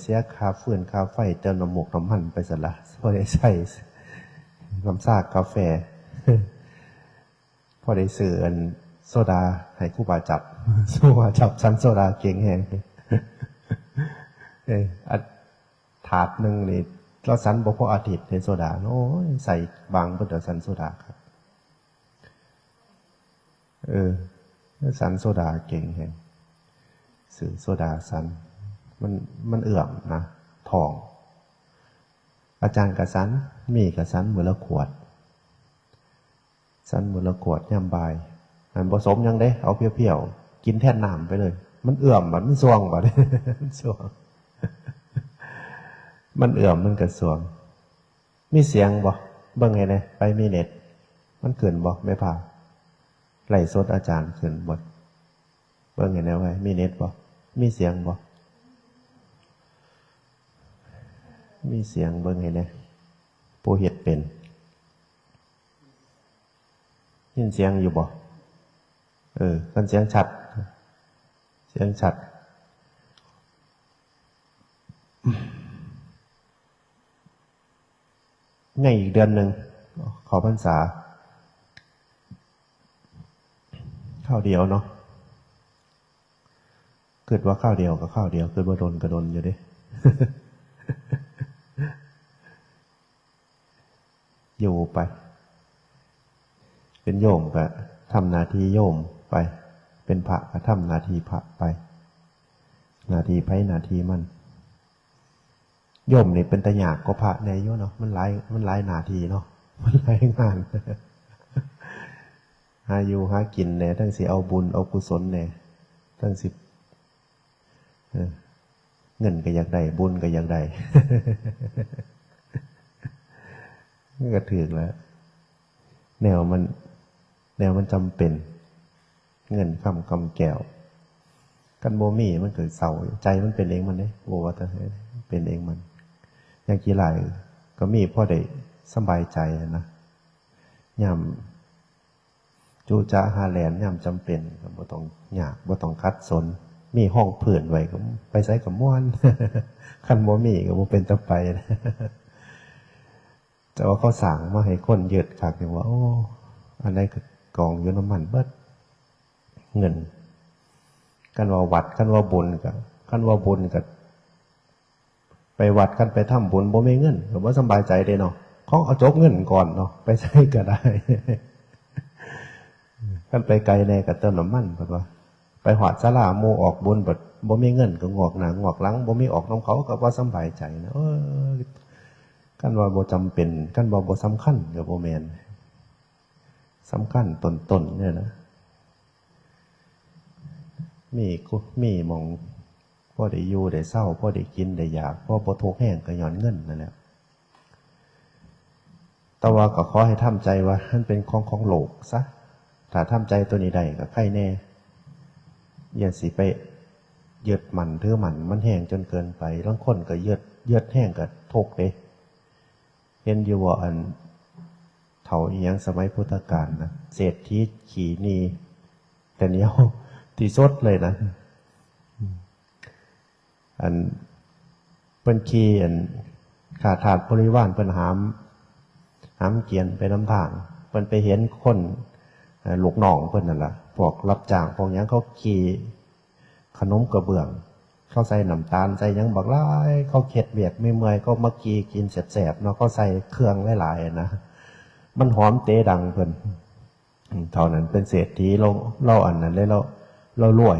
เสียค่าฟืนค่าไฟเติมน้ำหมกน้ำมันไปซะละพอได้ใส่น้ำซากกาแฟพอได้ซื้อโซดาให้ครูบาจับโซดาจับชั้นโซดาเก่งแหงถาดหนึ่งนี่เราสันบอกพออาทิตย์ในโซดาโอ้ยใส่บางเพื่อสันโซดาครับสันโซดาเก่งแหงซื้อโซดาสันมันเอื่อมนะทองอาจารย์กระสันมีกระสันมือละขวดสันมือละขวดย่ำบายมันผสมยังได้เอาเพียวๆกินแทนน้ำไปเลยมันเอื่อมมันสวงแบบมันสวงมันเอื่อมมันกระสวงมีเสียงบ่เบิ่งไงเนี่ยไปมีเน็ตมันเกินบ่ไม่ผ่าไหลสดอาจารย์เกินบ่เบิ่งไงเนี่ยไว้มีเน็ตบ่มีเสียงบ่มีเสียงเบิ่งไงเนี่ยผู้เฮ็ดเป็นยินเสียงอยู่บ่กันเสียงชัดเสียงชัดในอีกเดือนหนึ่งขอพรรษาข้าวเดียวเนาะเกิดว่าข้าวเดียวกับข้าวเดียวเกิดว่าโดนกระโดนอยู่ดิ อยู่ไปเป็นโยมก็ทำนาทีโยมไปเป็นพระก็ทำนาทีพระไปนาทีไพ่นาทีมันโยมนี่เป็นตะหยากก็พระในโยเนาะมันหลายนาทีเนาะมันหลายงานหาอยู่หากินเนี่ยทั้งสิเอาบุญเอากุศลเนี่ยทั้งสิเงินก็อยากได้บุญก็อยากได้ก็ถือแล้วแนวมันจำเป็นเงินคำแก้วกันโมมี่มันเกิดเศร้าใจมันเป็นเองมันเนี่ยโอ้ว่าแต่เป็นเองมันอย่างกี่หลายก็มีพ่อได้สบายใจนะย่ำจูจ้าหาแหลนย่ำจำเป็นก็บ่ต้องยากบ่ต้องคัดสนมีห้องเผื่อนไว้ก็ไปใช้กับม้วนคันโมมี่ก็บ่เป็นตะไปนะแต่ว่าเขาสั่งมาให้คนยืดขักอย่างว่าโอ้อะไรก็กองอยู่น้ำมันเบิดเงินกันว่าวัดกันว่าบุญกันว่าบุญกับไปวัดกันไปทำบุญบ่ไม่เงินหรือว่าสบายใจได้เนาะเขาเอาจกเงินก่อนเนาะไปใช้ก็ได้กันไปไกลในกับเติมน้ำมันแบบว่าไปหอดศาลาโมออกบุญแบบบ่ไม่เงินก็งอกหนังงอกหลังบ่ไม่ออกน้ำเขาก็ว่าสบายใจนะกันว่าบ่จำเป็นกันว่าบ่สำคัญกับบ่แมนสำคัญตนเนี่ยนะมีมองพ่อได้อยู่ได้เศร้าพ่อได้กินได้อยากพ่อบ่ทุกข์แห้งก็ย้อนเงินนั่นแหละแต่ว่าก็ขอให้ทำใจว่าท่านเป็นของโลกซะถ้าทำใจตัวนี้ได้ก็ใครแน่อย่าสิไปยึดมันถือมันแห้งจนเกินไปบางคนก็ยึดแห้งก็ทุกข์เลยเห็นอยู่ว่าเถ่าอีหยังสมัยพุทธกาลนะเศรษฐีขี่นีแต่เนี้ยที่สดเลยนะเป็นขี่ขาถาดบริวารเป็นหามเกียนไปน้ำทางเป็นไปเห็นคนลูกน้องเพิ่นนั่นแหละพวกรับจ้างพวกยังเขาขี่ขนมกระเบื้องเขาใส่น้ำตาลใส่ยังบักไล่เขาเข็ดเบียดไม่เมื่อยก็มากินแสบๆเนาะเขาใส่เครื่องหลายๆนะมันหอมเตะดังเพิ่นเท่านั้นเป็นเศรษฐีเราอันนั้นเลยเรารวย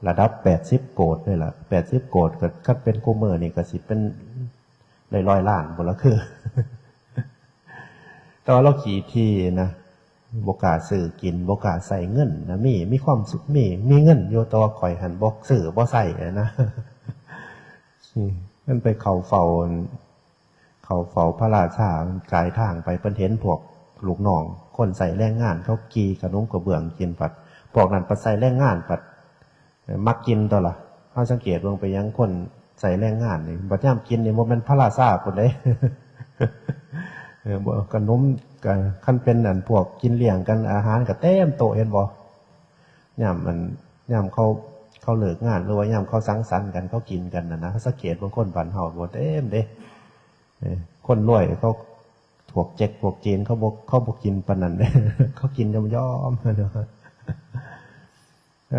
ระดับ80 โกดนี่แหละ80 โกดก็คัดเป็นกูเมอร์นี่ก็สิเป็นร้อยล้านบ่ละคือแต่ว่าเราขี่ที่นะบกาซื้อกินบกาใส่เงินนะมีความสุขมีเงินโยตัวข่อยหันบอกซื้อบ่ใส่นะมันไปเข่าเฝ้าพระราชากายทางไปเพิ่นเห็นพวกลูกน้องคนใส่แรงงานเขากีขนมกระเบื้องกินปัดพวกนั้นปัดใส่แรงงานปัดมักกินตัวละเขาสังเกตลงไปยังคนใส่แรงงานนี่บัดย่ำกินนี่มันเป็นพระราชาคนได้ขนมกันขั้นเป็นอันพวกกินเลี้ยงกันอาหารกับเต็มโตเห็นบ่ย่ำเขา เขาเลิกงานหรือว่ายามเขาสังสรรค์กันเขากินกันนะเขาสังเกตบางคนบ้านเฮาบ่เต็มเด้คนรวยเขาพวกเจ๊กพวกจีนเขาบ่กินปานนั้นเด้ เขากินยอมๆเนาะ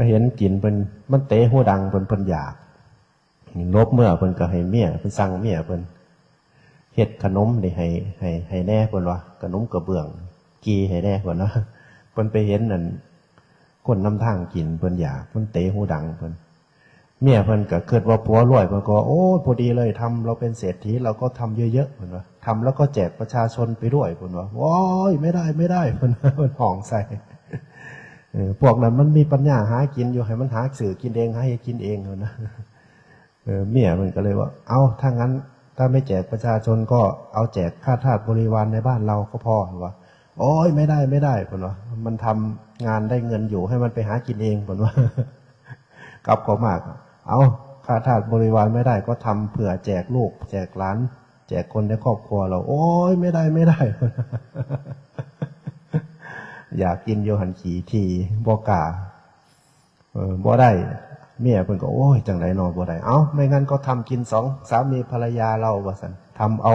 เห็นกินเป็นมันเตะหัวดังเป็นอยากลบเมื่อเพิ่นก็ให้เมียเพิ่นสั่งเมียเพิ่นเฮ็ดขนมนี่ให้แน่เพิ่นว่าขนมกระเบื้องกีให้แน่เพิ่นว่าเพิ่นไปเห็นนั่นคนนำทางกินเพิ่นอยากเพิ่นเตะหูดังเพิ่นเมียเพิ่นก็คิดว่าผัวรวยเพิ่นก็โอ้พอดีเลยทำเราเป็นเศรษฐีเราก็ทำเยอะๆเพิ่นว่าทำแล้วก็แจกประชาชนไปด้วยเพิ่นว่าโอ้ยไม่ได้เพิ่นห้องใส่พวกนั้นมันมีปัญญาหากินอยู่ให้มันหาสื่อกินเองให้กินเองเพิ่นนะเมียมันก็เลยว่าเอาถ้างั้นถ้าไม่แจกประชาชนก็เอาแจกข้าทาสบริวารในบ้านเราก็พอว่าโอ้ยไม่ได้เพิ่นว่ามันทำงานได้เงินอยู่ให้มันไปหากินเองเพิ่นว่ากลับเขามากเอาข้าทาสบริวารไม่ได้ก็ทำเผื่อแจกลูกแจกหลานแจกคนในครอบครัวเราโอ้ยไม่ได้อยากกินโยหันขี่ทีบ่กล้าบ่ได้เมียเพิ่นก็โอ้ยจังไดนอบ่ได้เอ้าไม่งั้นก็ทำกินสองสามีภรรยาเราว่าซั่นทำเอา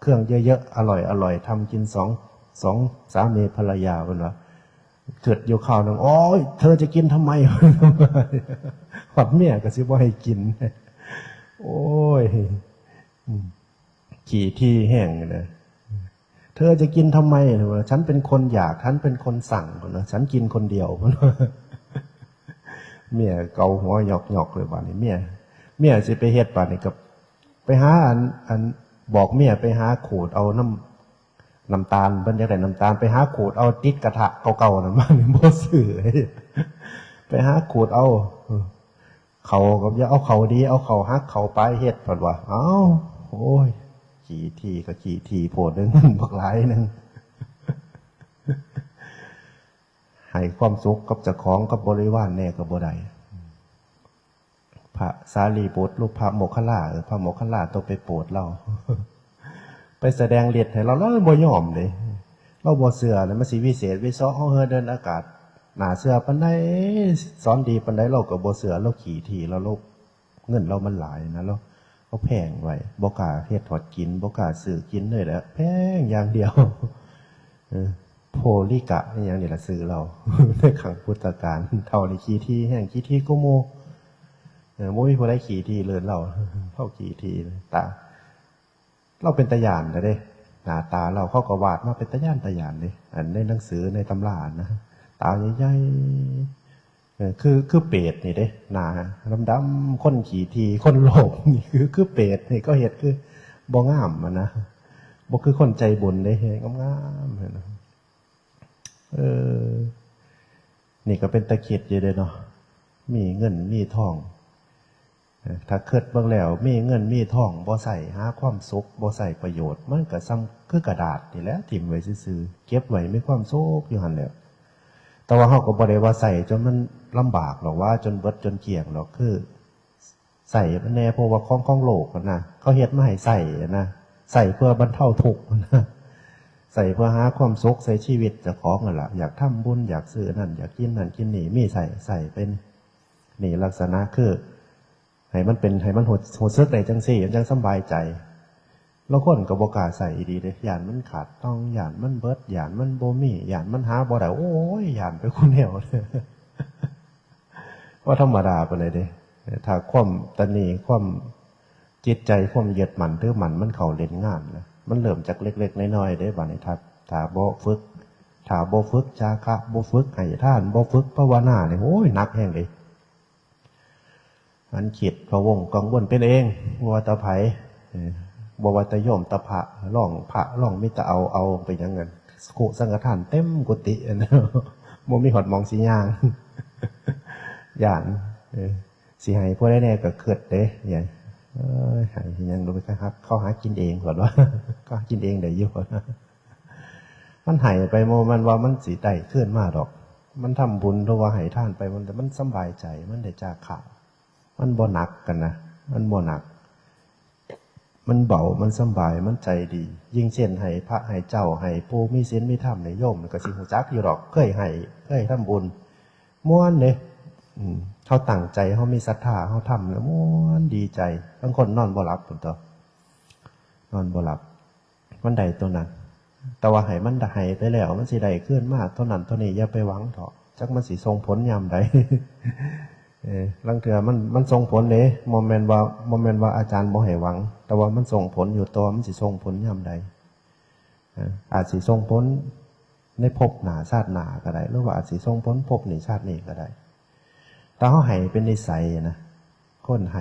เครื่องเยอะๆอร่อยทำกินสองสามีภรรยาเพิ่นว่าเกิดอยู่ข่าวนึงโอ้ยเธอจะกินทำไมฝัดเมียก็สิบ่ให้กินโอ้ยขี่ที่แห้งเลยเธอจะกินทำไมว่าฉันเป็นคนอยากฉันเป็นคนสั่งนะฉันกินคนเดียวเมียเกาหัวหยอกเลยบ้านนี้เมียสิไปเฮ็ดบ้านนี้กับไปหาอันบอกเมียไปหาขูดเอาน้ำตาลเพิ่นอยากได้น้ำตาลไปหาขูดเอาติดกระทะเก่าๆนั่นมานี่บ่ซื้อไปหาขูดเอาเขาก็อย่าเอาเขาดีเอาเขาฮักเขาไปเฮ็ดเพิ่นว่าเอ้าโอ้ยขี่ทีโพดนึงบักหลายนึงให้ความสุขกับเจ้าของกับบริวารแน่ก็บ่ได้พระสารีบุตรลูกพระโมคคัลลาพระโมคคัลลาต้องไปโปรดเราไปแสดงฤทธิ์ให้เราบ่ยอมเลยเราบ่เชื่อแล้วมันสิวิเศษวิเศษเฮาเดินอากาศหน้าเชื่อปานใดสอนดีปานใดเราก็บ่เชื่อเราขี่ทีเราเงินเรามันหลายนะเราแพงไว้บ่กล้าเฮ็ดถอดกินบ่กล้าซื้อกินเลยแหละแพงอย่างเดียวโพลิกะนี่อย่างนี้ละซื้อเราในขังพุทธการเท่าในขี่ที่แห่งขี่ที่ก็โมมีผู้ใดขี่ที่เลินเราเข้าขี่ที่ตาเราเป็นตะยานนะเด้หน้าตาเราเข้ากวาดมาเป็นตะยานเลยอันในหนังสือในตำรานะตาใหญ่ๆคือเปรตนี่เด้หน้าดำๆคนขี่ทีคนโลภนี่คือเปรตนี่ก็เหตุคือบ่งามมันนะบ่คือคนใจบุญเด้งามๆนะนี่ก็เป็นตะเคียดอยู่เลยเนาะมีเงินมีทองถ้าเกิดเบิ่งแล้วมีเงินมีทองบ่ใส่หาความสุขบ่ใส่ประโยชน์มันก็ซ้ำคือกระดาษนี่แหละถิ่มไว้ซื่อๆเก็บไว้มีความสุขอยู่หั่นแหละแต่ว่าเฮาก็บ่ได้ว่าใส่จนมันลำบากหรอกว่าจนเบิดจนเกลี้ยงหรอกคือใส่แน่เพราะว่าของโลกนะเขาเฮ็ดมาให้ใส่นะใส่เพื่อบรรเทาทุกข์นะใส่เพื่อหาความสุขใส่ชีวิตเจ้าของนั่นล่ะอยากทำบุญอยากซื้อนั่นอยากกินนั่นกินนี่มีใส่เป็นนี่ลักษณะคือให้มันหดซึกได้จังซี่จังสบายใจแล้วคนก็บ่กล้าใส่ดีเด้ย่านมันขาดต้องย่านมันเบิดย่านมันบ่มีย่านมันหาบ่ได้โอ้ยย่านไปคนแนวว่าธรรมดาไปเลยเด้ถ้าความตนีความจิตใจความยึดมั่นถือมั่นมันเข้าเล่นงานนะมันเริ่มจากเล็กๆน้อยๆเด้บัดนี้ถ้าบ่ฝึกจาคะบ่ฝึกให้ทานบ่ฝึกภาวนาเนี่ยโอ้ยหนักแฮงเลยมันคิดพะวงกังวลเป็นเองว่าตะไผบ่ว่าตะโยมตะพระร้องพระร้องมิตรเอาไปอย่างนั้นกุสังฆทานเต็มกุฏินะบ่มีหอดมองสิย่างย่านสิให้พวกได้แน่ก็เกิดเด้เนี่ยหายยังรู้ไหมครับเขาหากินเองก่อนว่าก็กินเองได้อยู่มันหายไปโมมันว่ามันสีไต่ขึ้นมาดอกมันทำบุญหรือว่าหายท่านไปมันแต่มันสบายใจมันได้จากข่าวมันบ่หนักกันนะมันบ่หนักมันเบามันสบายมันใจดียิ่งเช่นให้พระให้เจ้าให้ปู่มีศีลมีธรรมในโยมก็สิหูจักอยู่ดอกเคยทำบุญม้วนเนี่ย เขาตั้งใจเขามีศรัทธาเขาทำแล้วม้วนดีใจบางคนนอนบ่หลับปุ่นตัวนอนบ่หลับมันใดตัวนั้นแต่ว่าให้มันได้ไปแล้วมันสิได้ขึ้นมากเท่านั้นเท่านี้อย่าไปหวังเถอะจักมันสิส่งผลยามใดลังเถื่อมันส่งผลเด้โมเมนต์ว่าอาจารย์บ่ให้หวังแต่ว่ามันส่งผลอยู่ตัวมันสิส่งผลยามใดอาจสิส่งผลในภพหน้าชาติหน้าก็ได้หรือว่าอาจสิส่งผลภพนี้ชาตินี้ก็ได้แต่เขาให้เป็นนิสัยนะคนใ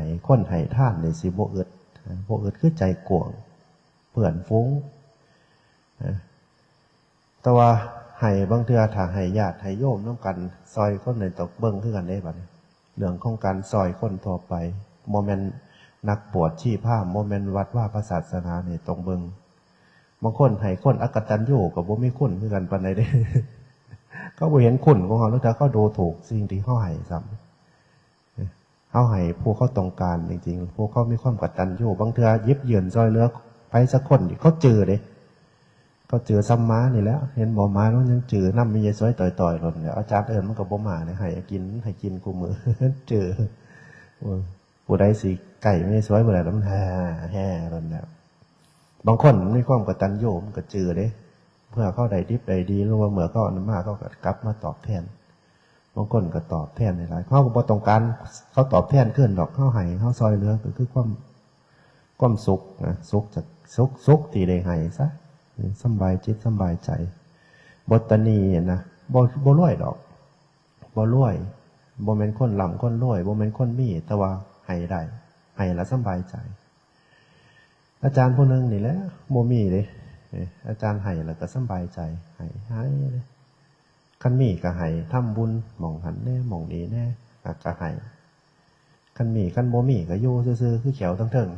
ห้ท่านนี่สิบ่อึดคือใจกวงเปื่อนฟุ้งแต่ว่าให้บางเทื่อถ้าให้ญาติให้โยมน้ำกันซอยคนในตกเบิ้งคือกันได้บัดนี้เรื่องของการซอยคนทั่วไปโมเมนต์นักบวชชีพราหมณ์โมเมนต์วัดว่าพระศาสนาเนี่ยตรงเบิ้งบางคนให้คนอกตัญญูกับบ่มีคุณคือกันปานใดเด้ ก็บ่เห็นคุณของเขาแล้วแต่เขาดูถูกสิ่งที่เขาให้ซ้ำเขาให้ผู้เขาต้องการจริงๆผู้เขามีความกตัญญูบางเทื่อยิบเยือนซอยเหลือไปสักคนเขาเจอเด้ก็เจอซ้ำม้านี่แล้วเห็นบ่ม้าแล้วยังเจอน้ำมีเยซอยต่อยๆหล่นเดี๋ยวอาจารย์เอิญมันกับบ่มาเนี่ยให้กินกูมือ เจอผู้ใดสิไก่ไม่สวยบ่ได้แล้วมันแห่หล่นแล้วบางคนมีความกตัญญูมันก็เจอเด้เพื่อเขาได้ดิบได้ดีหรือว่าเมื่อเขาอนมาเขาก็กลับมาตอบแทนบางคนก็ตอบแทนในหลายเขาก็บ่ต้องการเขาตอบแทนขึ้นดอกเขาให้เขาซอยเหลือก็คือความสุขนะสุขจากสุขที่ได้ให้ซะสบายจิตสบายใจบทนีนะบ่รวยดอกบ่รวยบ่เป็นคนหล่ำคนรวยบ่เป็นคนมีแต่ว่าให้ได้ให้แล้วสบายใจอาจารย์ผู้นึงนี่แหละบ่มีเลยอาจารย์ให้แล้วก็สบายใจให้เลยคันมีก็ให้ทำบุญหม่องหันแน่หม่องนี้แน่ก็ให้คันมีคันบ่มีก็อยู่ซื่อๆคือเขียวทั้งเทิง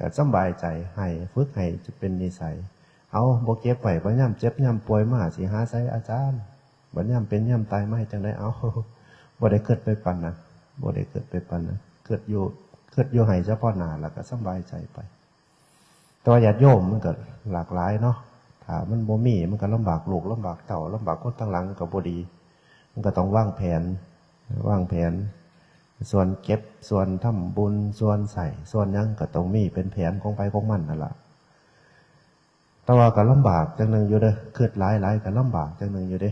ก็สบายใจให้ฝึกให้จะเป็นนิสัยเอาบ่เก็บไว้บ่ย่ำเจ็บย่ำป่วยมาสิหาใส่อาจารย์บ่ย่ำเป็นย่ำตายมาจังได๋เอาบ่ได้เกิดไปปานนั้นบ่ได้เกิดไปปานนั้นเกิดอยู่ให้เฉพาะหน้าแล้วก็สบายใจไปตัวญาติโยมมันก็หลากหลายเนาะถ้ามันบ่มีมันก็ลำบากลูกลำบากเต้าลำบากคนทั้งหลังก็บ่ดีมันก็ต้องวางแผนส่วนเก็บส่วนทำบุญส่วนใส่ส่วนยังก็ต้องมีเป็นแผนของไปของมันนั่นแหละแต่ว่าก็ลำบากจังหนึ่งอยู่เด้อคืดหลายก็ลำบากจังหนึ่งอยู่เด้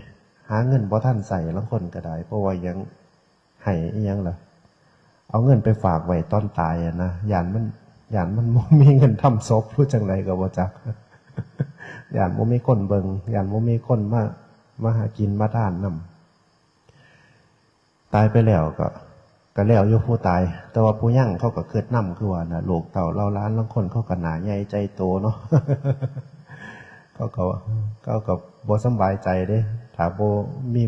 หาเงินบ่ท่านใส่ละคนก็ได้เพราะว่ายังให้ยังล่ะเอาเงินไปฝากไว้ตอนตายนะยานมันบ่มีเงินทำศพรู้จังไรก็บ่จักยานบ่มีคนเบิ่งยานบ่มีคนมาหากินมาทานนำตายไปแล้วก็แล้วอยู่ผู้ตายแต่ว่าผู้ยั่งเขาก็เกิดนำคือว่านะลูกเต่าเราล้านลังคนเขาก็หนาใหญ่ใจโตเนาะ เขาก็บ่สบายใจเด้ถ้าบ่มี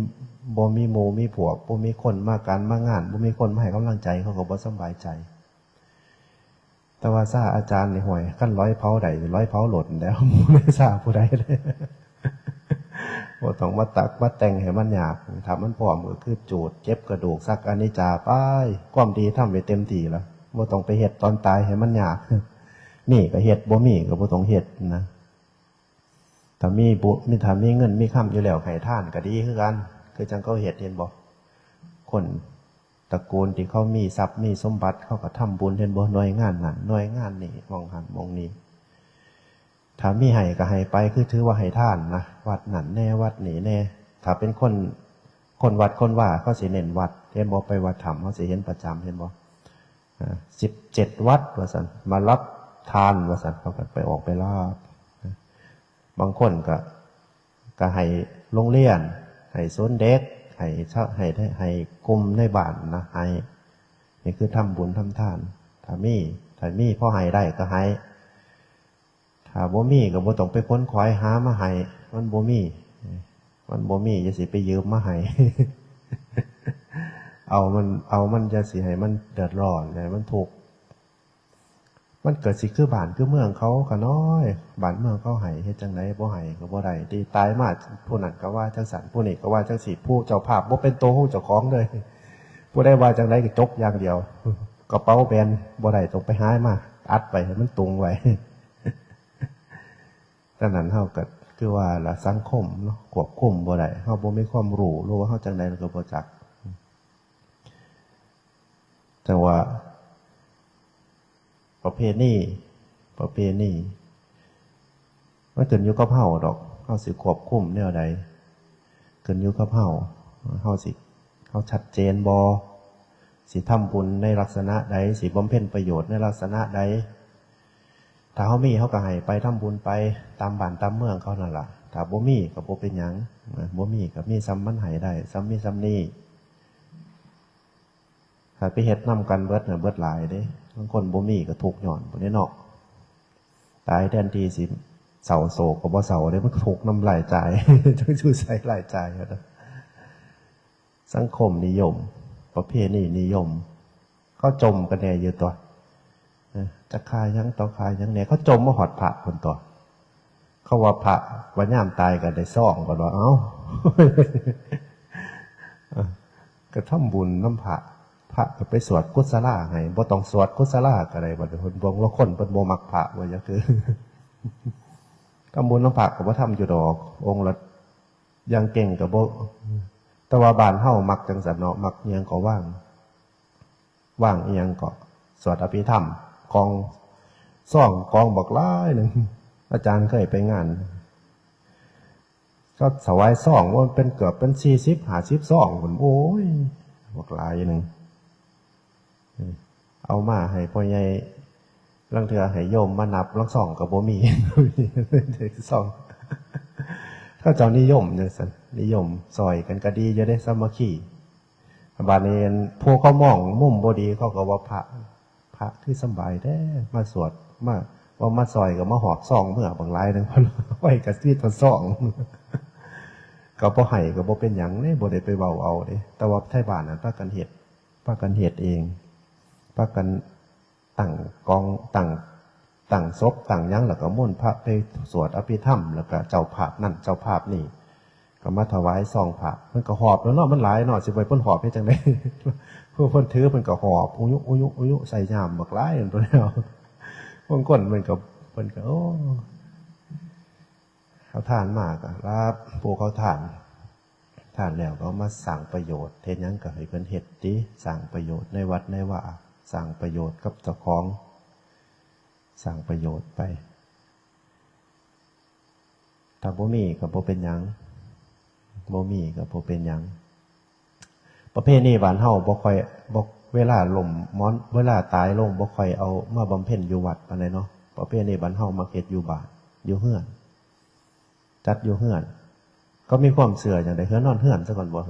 หมู่มีพวกบ่มีคนมาการมางานบ่มีคนมาให้กำลังใจเขาก็บ่สบายใจแต่ว่าซาอาจารย์นี่ห่วยขั้นร้อยเผาใดร้อยเผาหล่นแล้วไม่ทราบผู้ใดเลยบ่ต้องมาตักมาแต่งให้มันยากถ้ามันพร้อมก็คือจูดเจ็บกระดูกซักอนิจจาไปความดีทำไปเต็มที่แล้วบ่ต้องไปเฮ็ดตอนตายให้มันยากนี่ก็เฮ็ดบ่มีก็บ่ต้องเฮ็ดนะถ้ามีเงินมีคำอยู่แล้วให้ทานก็ดีคือกันคือจังเขาเฮ็ดเห็นบ่คนตระกูลที่เขามีทรัพย์มีสมบัติเขาก็ทำบุญเห็นบ่หน่วยงานนั้นหน่วยงานนี้มองหันมองนี้ถ้ามีให้ก็ให้ไปคือถือว่าให้ท่านนะวัดนั่นแน่วัดนี่แน่ถ้าเป็นคนวัดคนว่าเขาสิเน้นวัดเห็นบ่ไปวัดธรรมเขาสิเห็นประจำเห็นบ่17 วัดว่าซั่นมารับทานว่าซั่นเขาก็ไปออกไปลาบบางคนก็ให้โรงเรียนให้ศูนย์เด็กให้กลุ่มในบ้านนะให้นี่คือทำบุญทำทานถ้ามีพอให้ได้ก็ให้ถ้าบ่มีก็บ่ต้องไปค้นคว้าหามาให้มันบ่มีจะสิไปยืมมาให้ เอามันจะสิให้มันเดือดร้อนให้มันทุกข์มันเกิดสิคือบ้านคือเมืองเขาก็น้อยบ้านเมืองเขาให้เฮ็ดจังได๋บ่ให้ก็บ่ได้ดีตายมาผู้นั้นก็ว่าจังซั่นผู้นี้ก็ว่าจังซี่ผู้เจ้าภาพบ่เป็นตัวของเจ้าของเลยผู้ใดว่าจังได๋ก็จกอย่างเดียวกระเป๋าแบนบ่ได้ต้องไปหามาอัดไปให้มันตุงไว้ดังนั้นเฮาก็ คือว่าละสังคมเนาะควบคุมบ่ได้เฮาบ่มีความรู้ว่าเฮาจังได๋ก็บ่จักแต่ว่าประเพณีมันขึ้นอยู่กับเฮาดอกเฮาสิควบคุมแนวใดขึ้นอยู่กับเฮาสิเฮาชัดเจนบ่สิทำบุญในลักษณะใดสิบำเพ็ญประโยชน์ในลักษณะใดถ้าเฮามีเฮาก็ให้ไปทำบุญไปตามบ้านตามเมืองเขานั่นล่ะถ้าบ่มีก็บ่เป็นหยังบ่มีก็มีซ้ำมันให้ได้ซ้ำมีซ้ำนี้ถ้าไปเฮ็ดนำกันเบิดน่ะเบิดหลายเด้บางคนบ่มีก็ทุกข์ย้อนบ่ได้เนาะตายแทนที่สิเศร้าโศกก็บ่เศร้าเด้มันทุกข์นำรายจ่ายต้องชูใส่รายจ่ายเด้อสังคมนิยมประเพณีนิยมเขาจมกันแน่อยู่ตัวจะคายยังต่อคายยังเนี่ยเขาจมมาหอดพระคนตัวเขาว่าพระวันย่ามตายกันได้ซ่องก่อนว่าเอ้าก็ทำบุญน้ำพระก็ไปสวดกุศลาให้บ่ต้องสวดกุศลาก็ได้บ่ได้คนบงละคนเป็นโมมักพระว่าอย่างคือทำบุญน้ำพระก็บ่ทำอยู่ดอกองค์ละยังเก่งกับบ่แต่ว่าบ้านเฮามักจังสันเนาะมักเอียงก็ว่างเอียงก็สวดอภิธรรมกองซ่องกองบักหลายหนึ่งอาจารย์เคยไปงานก็สวายซ่องว่าเป็นเกือบเป็น40-50ซ่องผมโอ้ยบักหลายหนึ่งเอามาให้พ่อใหญ่ลังเถื่อให้โยมมานับลังซ่องกับบ่มีซ่องถ้าเจ้านิยมเนี่ยสันนิยมซอยกันก็ดีจะได้สามัคคีบาดนี้พวกเขามองมุมบดีเขาก็ว่าพระที่สบายได้มาสวดมาซอยกับมาหอดซ่องเมื่อบางรายนึงเพราะไว้กับที่ตัวซ่องก็บ่ให้ก็บ่เป็นหยังเนี่ยบ่ได้ไปเบาเอาเด้แต่ว่าไทบ้านน่ะพากันเฮ็ดเองพากันตั้งกองตั้งศพตั้งยังแล้วก็มุ่นพระไปสวดอภิธรรมแล้วก็เจ้าภาพนั่นเจ้าภาพนี่ก็มาถวายซองพระมันก็หอบแล้วเนาะมันหลายเนาะสิไปเพิ่นหอบให้จังได๋ผู้เพิ่นถือเพิ่นก็หอบอุยุใส่ยามบักหลายนั่นตัวแล้วบางคนมันก็เพิ่นก็โอ้เขาทานมากอ่ะรับผู้เขาทานแล้วก็มาสร้างประโยชน์เฮ็ดหยังก็ให้เพิ่นเฮ็ดติสร้างประโยชน์ในวัดในว่าสร้างประโยชน์กับเจ้าของสร้างประโยชน์ไปถ้าบ่มีก็บ่เป็นหยังบ่มีก็บ่เป็นหยังประเภทนี้บ้านเฮาบ่ค่อยบ่เวลาล้มม้อนเวลาตายลงบ่ค่อยเอามาบำเพ็ญอยู่วัดปานใดเนาะประเภทนี้บ้านเฮามักเฮ็ดอยู่บ้านอยู่เฮือนจัดอยู่เฮือนก็มีความเชื่อจังได๋นอนเฮือนซะก่อนบ่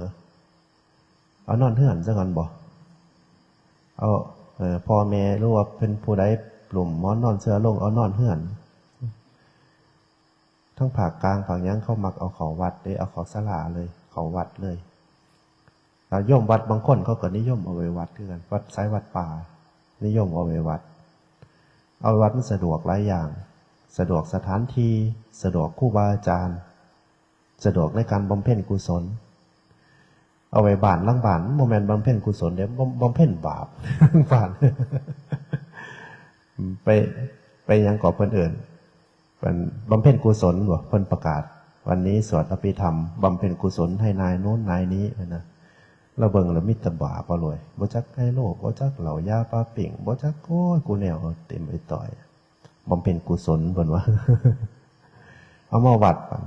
เอานอนเฮือนซะก่อนบ่เอาพ่อแม่รู้ว่าเป็นผู้ใดกลุ่มม้อนนอนเสือลงเอานอนเฮือนทั้งภาคกลางภาคยังเขามักเอาเขาวัดเลยเอาเขาศาลาเลยเขาวัดเลยแล้วย่อมวัดบางคนเขาก็นิยมเอาไว้วัดคือกันวัดสายวัดป่านิยมเอาไว้วัดมันสะดวกหลายอย่างสะดวกสถานที่สะดวกครูบาอาจารย์สะดวกในการบำเพ็ญกุศลเอาไว้บ้านลังบ้านโมเมนต์บำเพ็ญกุศลเดี๋ยวบำเพ็ญบาปบ้านไปยังก่อเพิ่นเอิญเป็นบำเพ็ญกุศลหรอเพิ่นประกาศวันนี้สวดอภิธรรมบำเพ็ญกุศลให้นายโน้นนายนี้นะเราเบิ่งแล้วมิตรบาปบ่รวยบ่จักไห้โลกบ่จักเหล่ายาปลาปิ่งบ่จักโอ้ยกูแนวเต็มไปต่อยบำเพ็ญกุศลเพิ่นว่าเอามาวัดป่ะ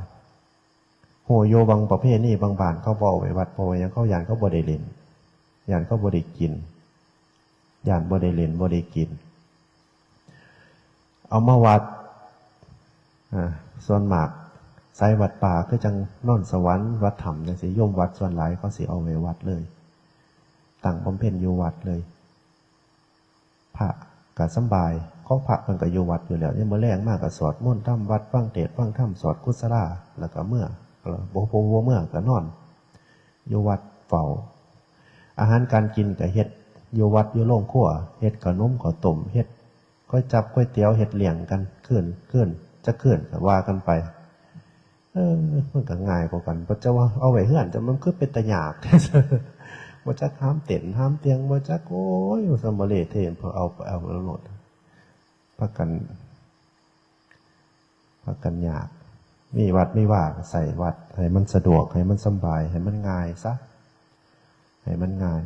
โหโยบางประเภทนี่บางบ้านเขาเว้าไว้วัดพอยังเขาย่านเขาบ่ได้เล่นย่านเขาบ่ได้กินย่านบ่ได้เล่นบ่ได้กินเอามาวัดส่วนมากสายวัดป่าคือจังนอนสวรรค์วัดธรรมจังสิโยมวัดส่วนหลายเขาสิเอาไว้วัดเลยตั้งบำเพ็ญอยู่วัดเลยพระก็สบายของพระเพิ่นก็อยู่วัดอยู่แล้วยังมื้อแลงมากก็สวดมนต์ทำวัดฟังเทศน์ฟังธรรมสวดกุศลาแล้วก็เมื่อก็นอนอยู่วัดเฝ้าอาหารการกินก็เฮ็ดอยู่วัดอยู่โรงครัวเฮ็ดขนมข้าวต้มเฮ็ดก๋วยจับก๋วยเตี๋ยวเฮ็ดเลี้ยงกันขึ้นจะขึ้นก็ว่ากันไปมันก็ง่ายกว่ากันบ่จะว่าเอาไว้เฮือนแต่มันคือเป็นตะยากบ่จักห้ามเต็นห้ามเตียงบ่จักโอ้ยสมบ่เลเทนพอเอาโลดพากันยาก มีวัดไม่ว่าใส่วัดให้มันสะดวกให้มันสบายให้มันง่ายซะให้มันง่าย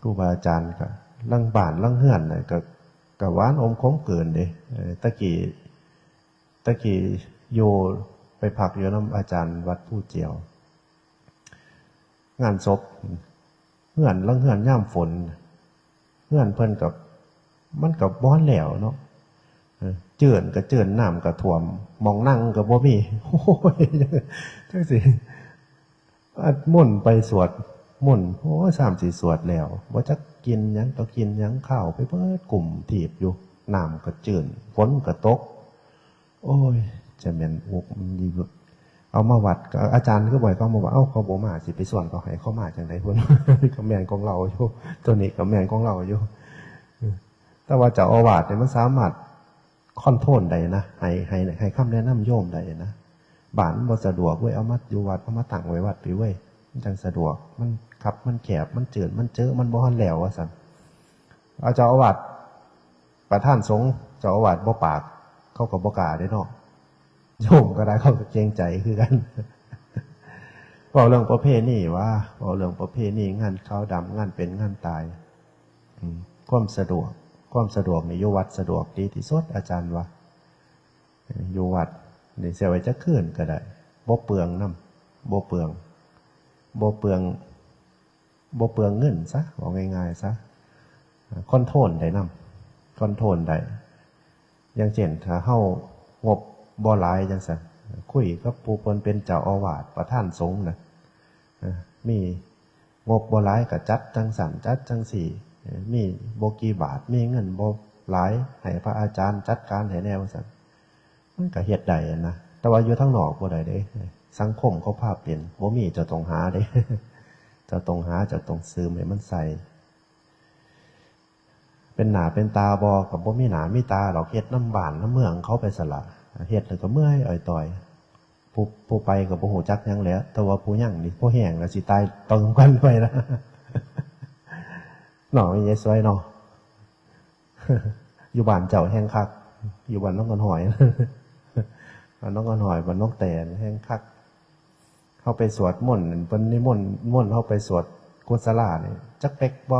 ครูบาอาจารย์ก็ลังบ้านลังเฮือนเลยก็หวานอมขมเกินเด้ตะกี้โยไปพักอยู่น้ำอาจารย์วัดผู้เจียวงานศพเฮือนลังเฮือนย่ามฝนเฮือนเพิ่นกับมันกับบ้อนแหลวเนาะเจือนกับเจือนน้ำกับถ่วมมองนั่งกับบ่มีโอ้ยจังสิมุ่นไปสวดมุ่นโอ้3-4 สวดแล้วว่าจะกินยังก็กินยังข้าวไปเบิดกลุ่มถีบอยู่น้ำก็เจือนฝนก็ตกโอ้ยจะเป็นอุกมันดีเอามาวัดอาจารย์ก็บ่อยเขาบอกว่าเขาบ่มาสิไปส่วนเขาให้เขามาจังไดพุ่นก็แม่นของเราอยู่ตัวนี้ก็แม่นของเราอยู่แต่ว่าเจ้าอาวาสเนี่ยมันสามารถคอนโทรลได้นะให้คำแนะนำโยมได้นะบ้านบ่สะดวกเว้ยเอามาอยู่วัดเอามาตั้งไว้วัดไปเว้ยมันจังสะดวกมันขับมันแคบมันเจือนมันเจอมันบ่ฮั่นแล้วว่าซั่นเอาเจ้าอาวาสประธานสงฆ์เจ้าอาวาสบ่ปากเขาก็บ่กล้าได้เนาะโยมก็ได้เขาก็เกรงใจคือกันเว้าเรื่องประเพณีว่าเว้าเรื่องประเพณีงานขาวดำงานเป็นงานตายความสะดวกในอยู่วัดสะดวกดีที่สุดอาจารย์ว่าอยู่วัดนี่เสียไว้จะคืนก็ได้บ่เปลืองน้ำบ่เปลืองเงินซะบอกง่ายๆซะคอนโทรลได้น้ำคอนโทรลได้อย่างเช่นถ้าเฮางบบ่หลายจังซั่นคุยกับผู้เพิ่นเป็นเจ้าอาวาสประธานสงฆ์น่ะมีงบบ่หลายก็จัดจังสั่นจัดจังสี่มีบ่กี่บาทมีเงินบ่หลายให้พระอาจารย์จัดการให้แน่ว่าซั่นมันก็เฮ็ดได้นะแต่ว่าอยู่ทางนอกบ่ได้เด้สังคมเขาพาเปลี่ยนบ่มีเจ้าต้องหาเด้เจ้าต้องซื้อให้มันใส่เป็นหน้าเป็นตาบ่ก็บ่มีหน้ามีตาดอกเฮ็ดน้ำบ้านน้ำเมืองเขาไปซะละเฮ็ดแล้วก็เมื่อยอ่อยต่อยผู้ไปก็บ่ฮู้จักหยังแล้วแต่ว่าผู้ยังนี่ผู้แห้งแล้วสิตายตรงกันไปนะหน่อมีเยสไว้เนาะอยู่บ้านเจ้าแห้งคักอยู่บ้านน้องกันหอยบ้านน้องกันหอยบ้านน้องแตนแห้งคักเข้าไปสวดมนต์เพิ่นนิมนต์เข้าไปสวดกุศลาเนี่ยจักเป็กบ่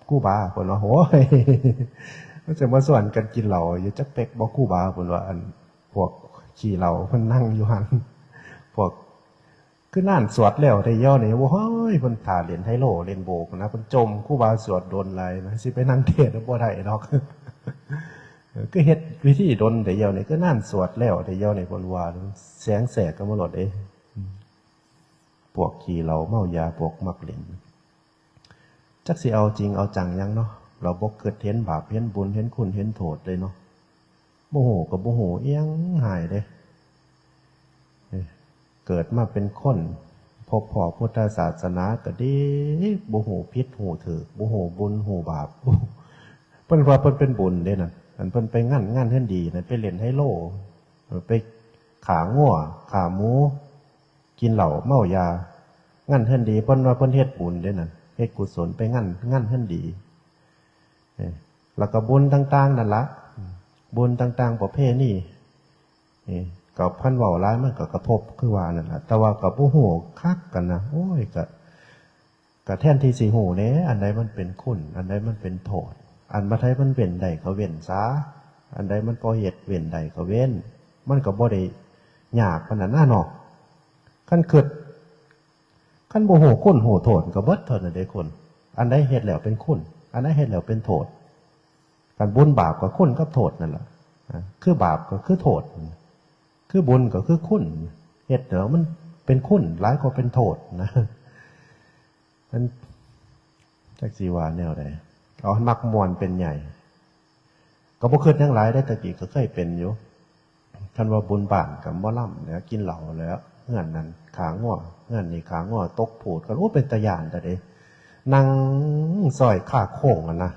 กู้บาเพิ่นว่าโหยมันจะมาสวนกันกินเหล้าอยู่จักเป็กบ่กู้บาเพิ่นว่าอันพวกขี่เหล้าเพิ่นนั่งอยู่หั่นพวกคือนั่นสวดแล้วได้ย่อนี่โอ้ยเพิ่นถ่าเล่นไฮโลเล่นโบกนะเพิ่นจมกู้บาสวดโดนไหลนะสิไปนั่งเทศน์บ่ได้ดอกก็เฮ็ดวิธีดนได้ย่อนี่ก็นั่นสวดแล้วได้ย่อนี่เพิ่นว่าแสงแสกก็บ่หลดเด้พวกขี่เหล้าเมายาพวกมักเล่นจักสิเอาจริงเอาจังยังเนาะเราบ่เกิดเห็นบาปเห็นบุญเห็นคุณเห็นโทษเลยเนาะบ่ฮู้ก็บ่ฮู้เอียงหายเด้เกิดมาเป็นคนพบพ่อพุทธศาสนาก็ดีบ่ฮู้ผิดฮู้ถูกบ่ฮู้บุญฮู้บาปเพิ่นว่าเพิ่นเป็นบุญเด้นั่นอันเพิ่นไปงานเฮ็ดดีนั่นไปเล่นไฮโลไปขางัวขาหมูกินเหล้าเมายางานเฮ็ดดีเพิ่นว่าเพิ่นเฮ็ดบุญเด้นั่นเฮ็ดกุศลไปงานเฮ็ดดีแล้วก็บุญต่างๆนั่นละบุญต่างๆประเภทนี้ก็พันเว้าหลายมันก็กระทบคือว่านั่นล่ะแต่ว่าก็บ่ฮู้คักกันนะโอ้ยก็แทนที่สิฮู้แหน่อันใดมันเป็นคุณอันใดมันเป็นโทษอันบ่ได้มันเว้นได้ก็เว้นซะอันใดมันบ่เฮ็ดเว้นได้ก็เว้นมันก็บ่ได้ยากปานนั้นเนาะคันคิดคันบ่ฮู้คุณฮู้โทษก็เบิดเท่านั้นเด้คนอันใดเฮ็ดแล้วเป็นคุณอันใดเฮ็ดแล้วเป็นโทษการบุญบาปก็คุณกับโทษนั่นล่ะคือบาปก็คือโทษคือบุญก็คือคุณเฮ็ดแล้วมันเป็นคุณหลายกว่าเป็นโทษนะมันจักสิว่าแนวใดเอามักม่วนเป็นใหญ่ก็บ่คิดหยังหลายได้ตะกี้ก็เคยเป็นอยู่คันว่าบุญบ้านกับหม้อล่ำเนี่ยกินเหล้าแล้วเงื่อนนั้นขางัวเงื่อนนี่ขางัวตกผูดกันโอ้เป็นตะยานแต่เด้นั่งซอยข้าโค้งอ่ะนะ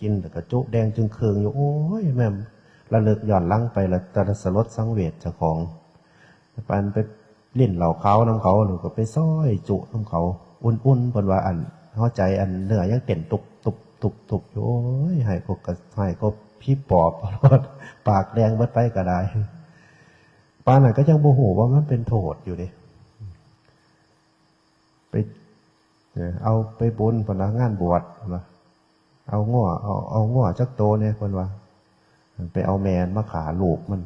กินแต่กระจุแดงจึงเคืองอยู่โอ้ยแม่ระลึกย้อนหลังไปละตระสลดสังเวชเจ้าของปานไปลิ้นเหล่าเขาน้ำเขาหนูก็ไปซอยจุน้ำเขาอุ่นๆเพิ่นว่าอันเข้าใจอันเนื้อยังเต้นตุบอยู่โอ้ยให้ก็พี่ปอบปากแดงเบิดไปก็ได้ ปานนั้นก็ยังโมโหว่ามันเป็นโทษอยู่ดิไปเอาไปบุญพนักงานบวชนะเอาง้อจักโตเนี่ยคนว่าไปเอาแมนมาขาลูกมัน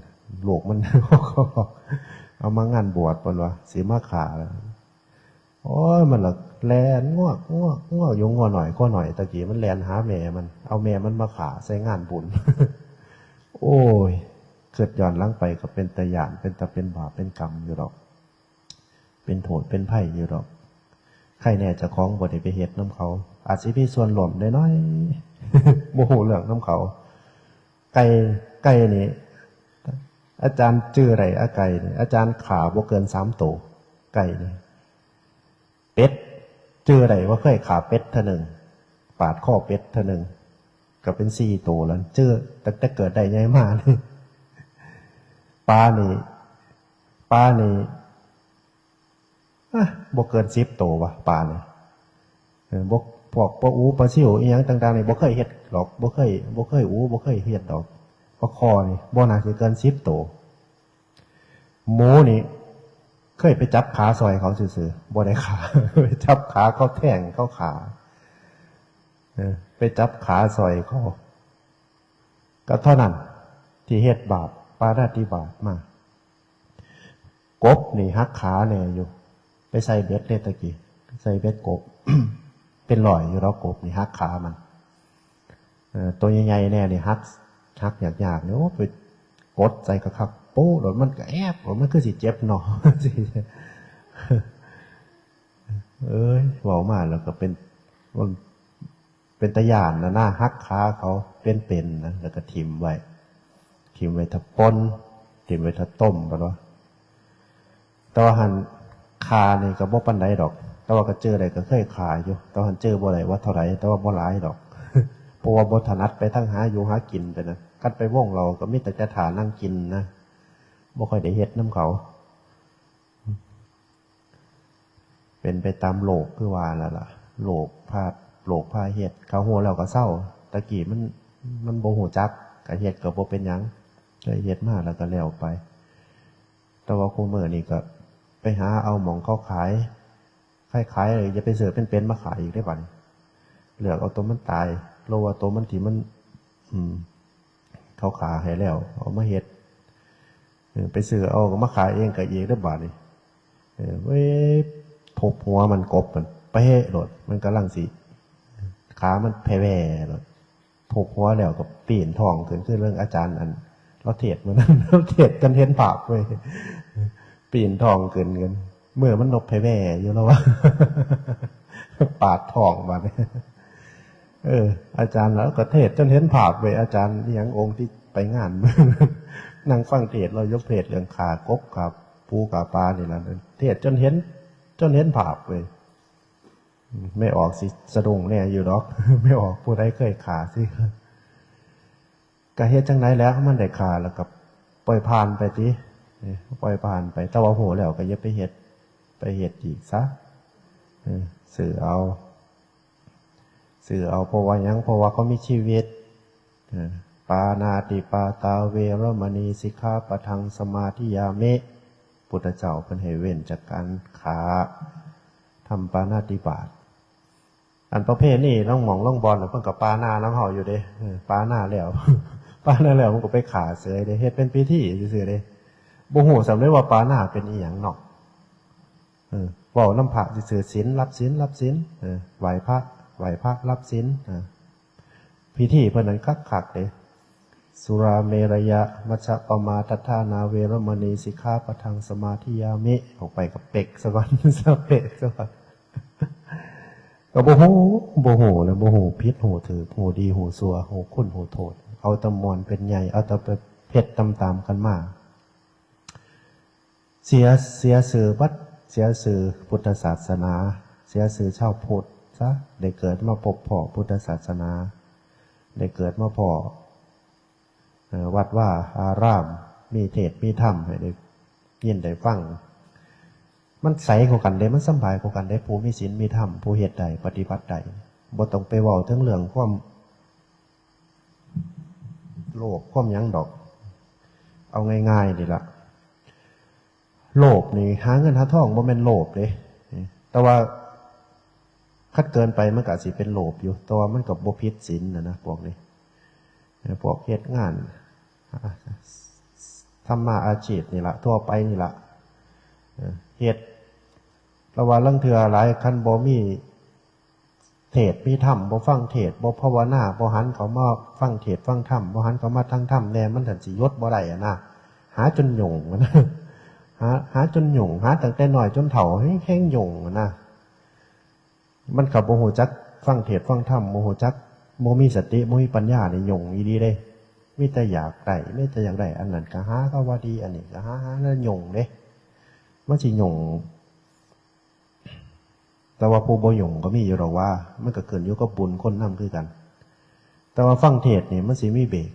เอามางานบวชคนว่าสีมาขาโอ้ยมันละแลนง้อยงง้อหน่อยก็หน่อยตะกี้มันแลนหาแม่มันเอาแม่มันมาขาใส่งานบุญ โอ้ยเกิดย้อนหลังไปก็เป็นตะยานเป็นตะเป็นบาปเป็นกรรมอยู่หรอกเป็นโทษเป็นไผ่อยู่หรอกใครแน่จะคล้องบทไปเหตุน้ำเขาอาจสิพี่ส่วนหล่นได้น้อย โมโหเหลืองน้ำเขาไก่นี่อาจารย์ชื่ออะไรไก่นี่อาจารย์ขาบ่เกิน3 ตัวไก่นี่เป็ดชื่ออะไรว่าเคยขาเป็ดเท่านึงปาดข้อเป็ดเท่านึงก็เป็น4 ตัวแล้วชื่อแต่เกิดได้ไงมานี่ปลานี่บ่เกิน10 ตัววะปลาเนี่ยบ่พวกปลาอูปลาซิวอีหยังต่างๆนี่บ่เคยเฮ็ดหรอกบ่เคยอูบ่เคยเฮ็ดดอกปลาคอนี่บ่น่าสิเกิน10 ตัวหมูนี่เคยไปจับขาซอยเขาซื่อๆบ่ได้ขา ไปจับขาเขาแทงเขาขาไปจับขาซอยเขาก็เท่านั้นที่เฮ็ดบาปปาณาติบาตมากบนี่หักขาแน่อยู่ไปใส่เบ็ดเลยตะกี้ใส่เบ็ดกบ เป็นรอยอยู่แล้วกบนี่หักขามันตัวใหญ่ๆแน่นี่หักยากๆเนี่ยไปกดใส่กระคักโป้หรือมันก็แอบหรือมันคือสิเจ็บหนอ เอ้ยเบามาแล้วก็เป็นตะยานนะหน้าหักขาเขาเป็นนะแล้วก็ทิ่มไว้ถ้าป่นทิ่มไว้ถ้าต้มปะเนาะแต่ว่าหันคานี่ก็บ่ปานใดดอกแต่ว่าก็เจออะไรก็เคยขาอยู่แต่ว่าหันเจอบ่ได้ว่าเท่าไหร่แต่ว่าบ่หลายดอก เพราะว่าบ่ถนัดไปทั้งหาอยู่หากินไปนะกัดไปว่องเราก็มีแต่จะถานั่งกินนะบ่ค่อยได้เฮ็ดน้ำเขาเป็นไปตามโลกคือว่าแล้วล่ะโลกพาเฮ็ดเขาหัวแล้วก็เศร้าตะกี้มันบ่ฮู้จักก็เฮ็ดก็บ่เป็นหยังก็เฮ็ดมาแล้วก็แล้วไปแต่ว่าคุมื้อนี้ก็ไปหาเอาหม่องเขาขายเลยอย่าไปเสือเป็นมาขายอีกได้ป่ะนี่เหลือกเอาตัวมันตายโลว่าตัวมันที่มันเขาขาให้แล้วเอามาเฮ็ดไปซื้อเอาก็มาขายเองก็อีกได้บาทนี่เว้ยทบหัวมันกบมันไปเฮ่โดดมันกำลังสิขามันแผ่แว่โดดทบหัวแล้วก็ปีนทองขึ้นเรื่องอาจารย์อันเราเทศมันนั้นเราเทศกันเห็นภาพเว้ยปีนทองขึ้นกันเมื่อมันนกแผ่แว่อยู่แล้ววะ ปาดทองมาเนี่ยอาจารย์แล้วก็เทศจนเห็นภาพเว้ยอาจารย์ยังองค์ที่ไปงาน นั่งฟังเทศเรายกเทศเรื่องขากบกับปูกับปลานี่แหละเทศจนเห็นภาพเว้ยไม่ออกสิสะดุ้งเนี่ยอยู่หรอก ไม่ออกผู้ใดเคยขาสิก็เฮ็ดจังไหนแล้วมันได้ขาแล้วกับปล่อยผ่านไปทีปล่อยผ่านไปแต่ว่าโหแล้วก็อย่าไปเฮ็ดอีกซะสื่อเอาเพราะว่ายังเพราะว่าเขามีชีวิตปานาติปาตาเวรมณีสิกขาปะทังสมาธิยามิพุทธเจ้าเพิ่นให้เว้นจากการขาทำปานาติบาตอันประเภทนี้ล่องหมองล่องบอลเพิ่นกับปานาน้ำเห่าอยู่เด้ปานาแล้ว ปานาแล้วมันก็ไปขาเสยเด้เฮ็ดเป็นพิธีซื่อๆเด้บ่ฮู้สำเร็จว่าปานาเป็นอีหยังเนาะเว้าน้ำพระซื่อๆศีลรับศีลไหว้พระรับศีลพิธีเพิ่นนั้นคักๆเด้สุราเมรยะมัชฌปมาทัฏฐานาเวรมณีสิกขาปะทังสมาธิยามิออกไปกับเป็กซะก่อนซะเป็กซะก่อนก็บ่ฮู้แล้วบ่ฮู้ผิดฮู้ถูกฮู้ดีฮู้ชั่วฮู้คุณฮู้โทษเอาตะมวนเป็นใหญ่เอาตะเพ็ดตามๆกันมาเสียสื่อวัดเสียสื่อพุทธศาสนาเสียสื่อชาวพุทธซะได้เกิดมาพบพ่อพุทธศาสนาได้เกิดมาพ่อวัดว่าอารามมีเทศมีธรรมให้ได้ยินได้ฟังมันใสกว่ากันได้มันสบายกว่ากันได้ผู้มีศีลมีธรรมผู้เฮ็ดใดปฏิบัติใดบ่ต้องไปเว้าถึงเรื่องความโลภความหยังดอกเอาง่ายๆนี่ล่ะ โลภนี่หาเงินหาทองบ่แม่นโลภเด้แต่ว่าคัดเกินไปมันก็อาจสิเป็นโลภอยู่แต่ว่ามันก็บ่ผิดศีลนะพวกนี้พวกเฮ็ดงานทำมาอาชีพนี่ล่ะทั่วไปนี่ล่ะเฮ็ดระว่าลางเทื่อหลายคันบ่มีเทศมีธรรมบ่ฟังเทศบ่ภาวนาบ่หันเขามาฟังเทศฟังธรรมบ่หันเขามาทางธรรมแน่มันถึงสิยศบ่ได้นะหาจนหยุ่งนะหาจนหยุ่งหาตั้งแต่น้อยจนเฒ่าแห้งหยุ่งนะมันก็บ่ฮู้จักฟังเทศฟังธรรมบ่ฮู้จักบ่มีสติบ่มีปัญญานี่หยุ่งอีดีเด้มีแต่อยากได้มีแต่อยากได้อันนั้นก็หาก็ว่าดีอันนี้ก็หาแล้วหยุ่งเด้มันสิหยุ่งแต่ว่าผู้บ่หยุ่งก็มีอยู่หรอกว่ามันก็เกินอยู่กับบุญคนนำคือกันแต่ว่าฟังเทศนี่มันสิมีเบรก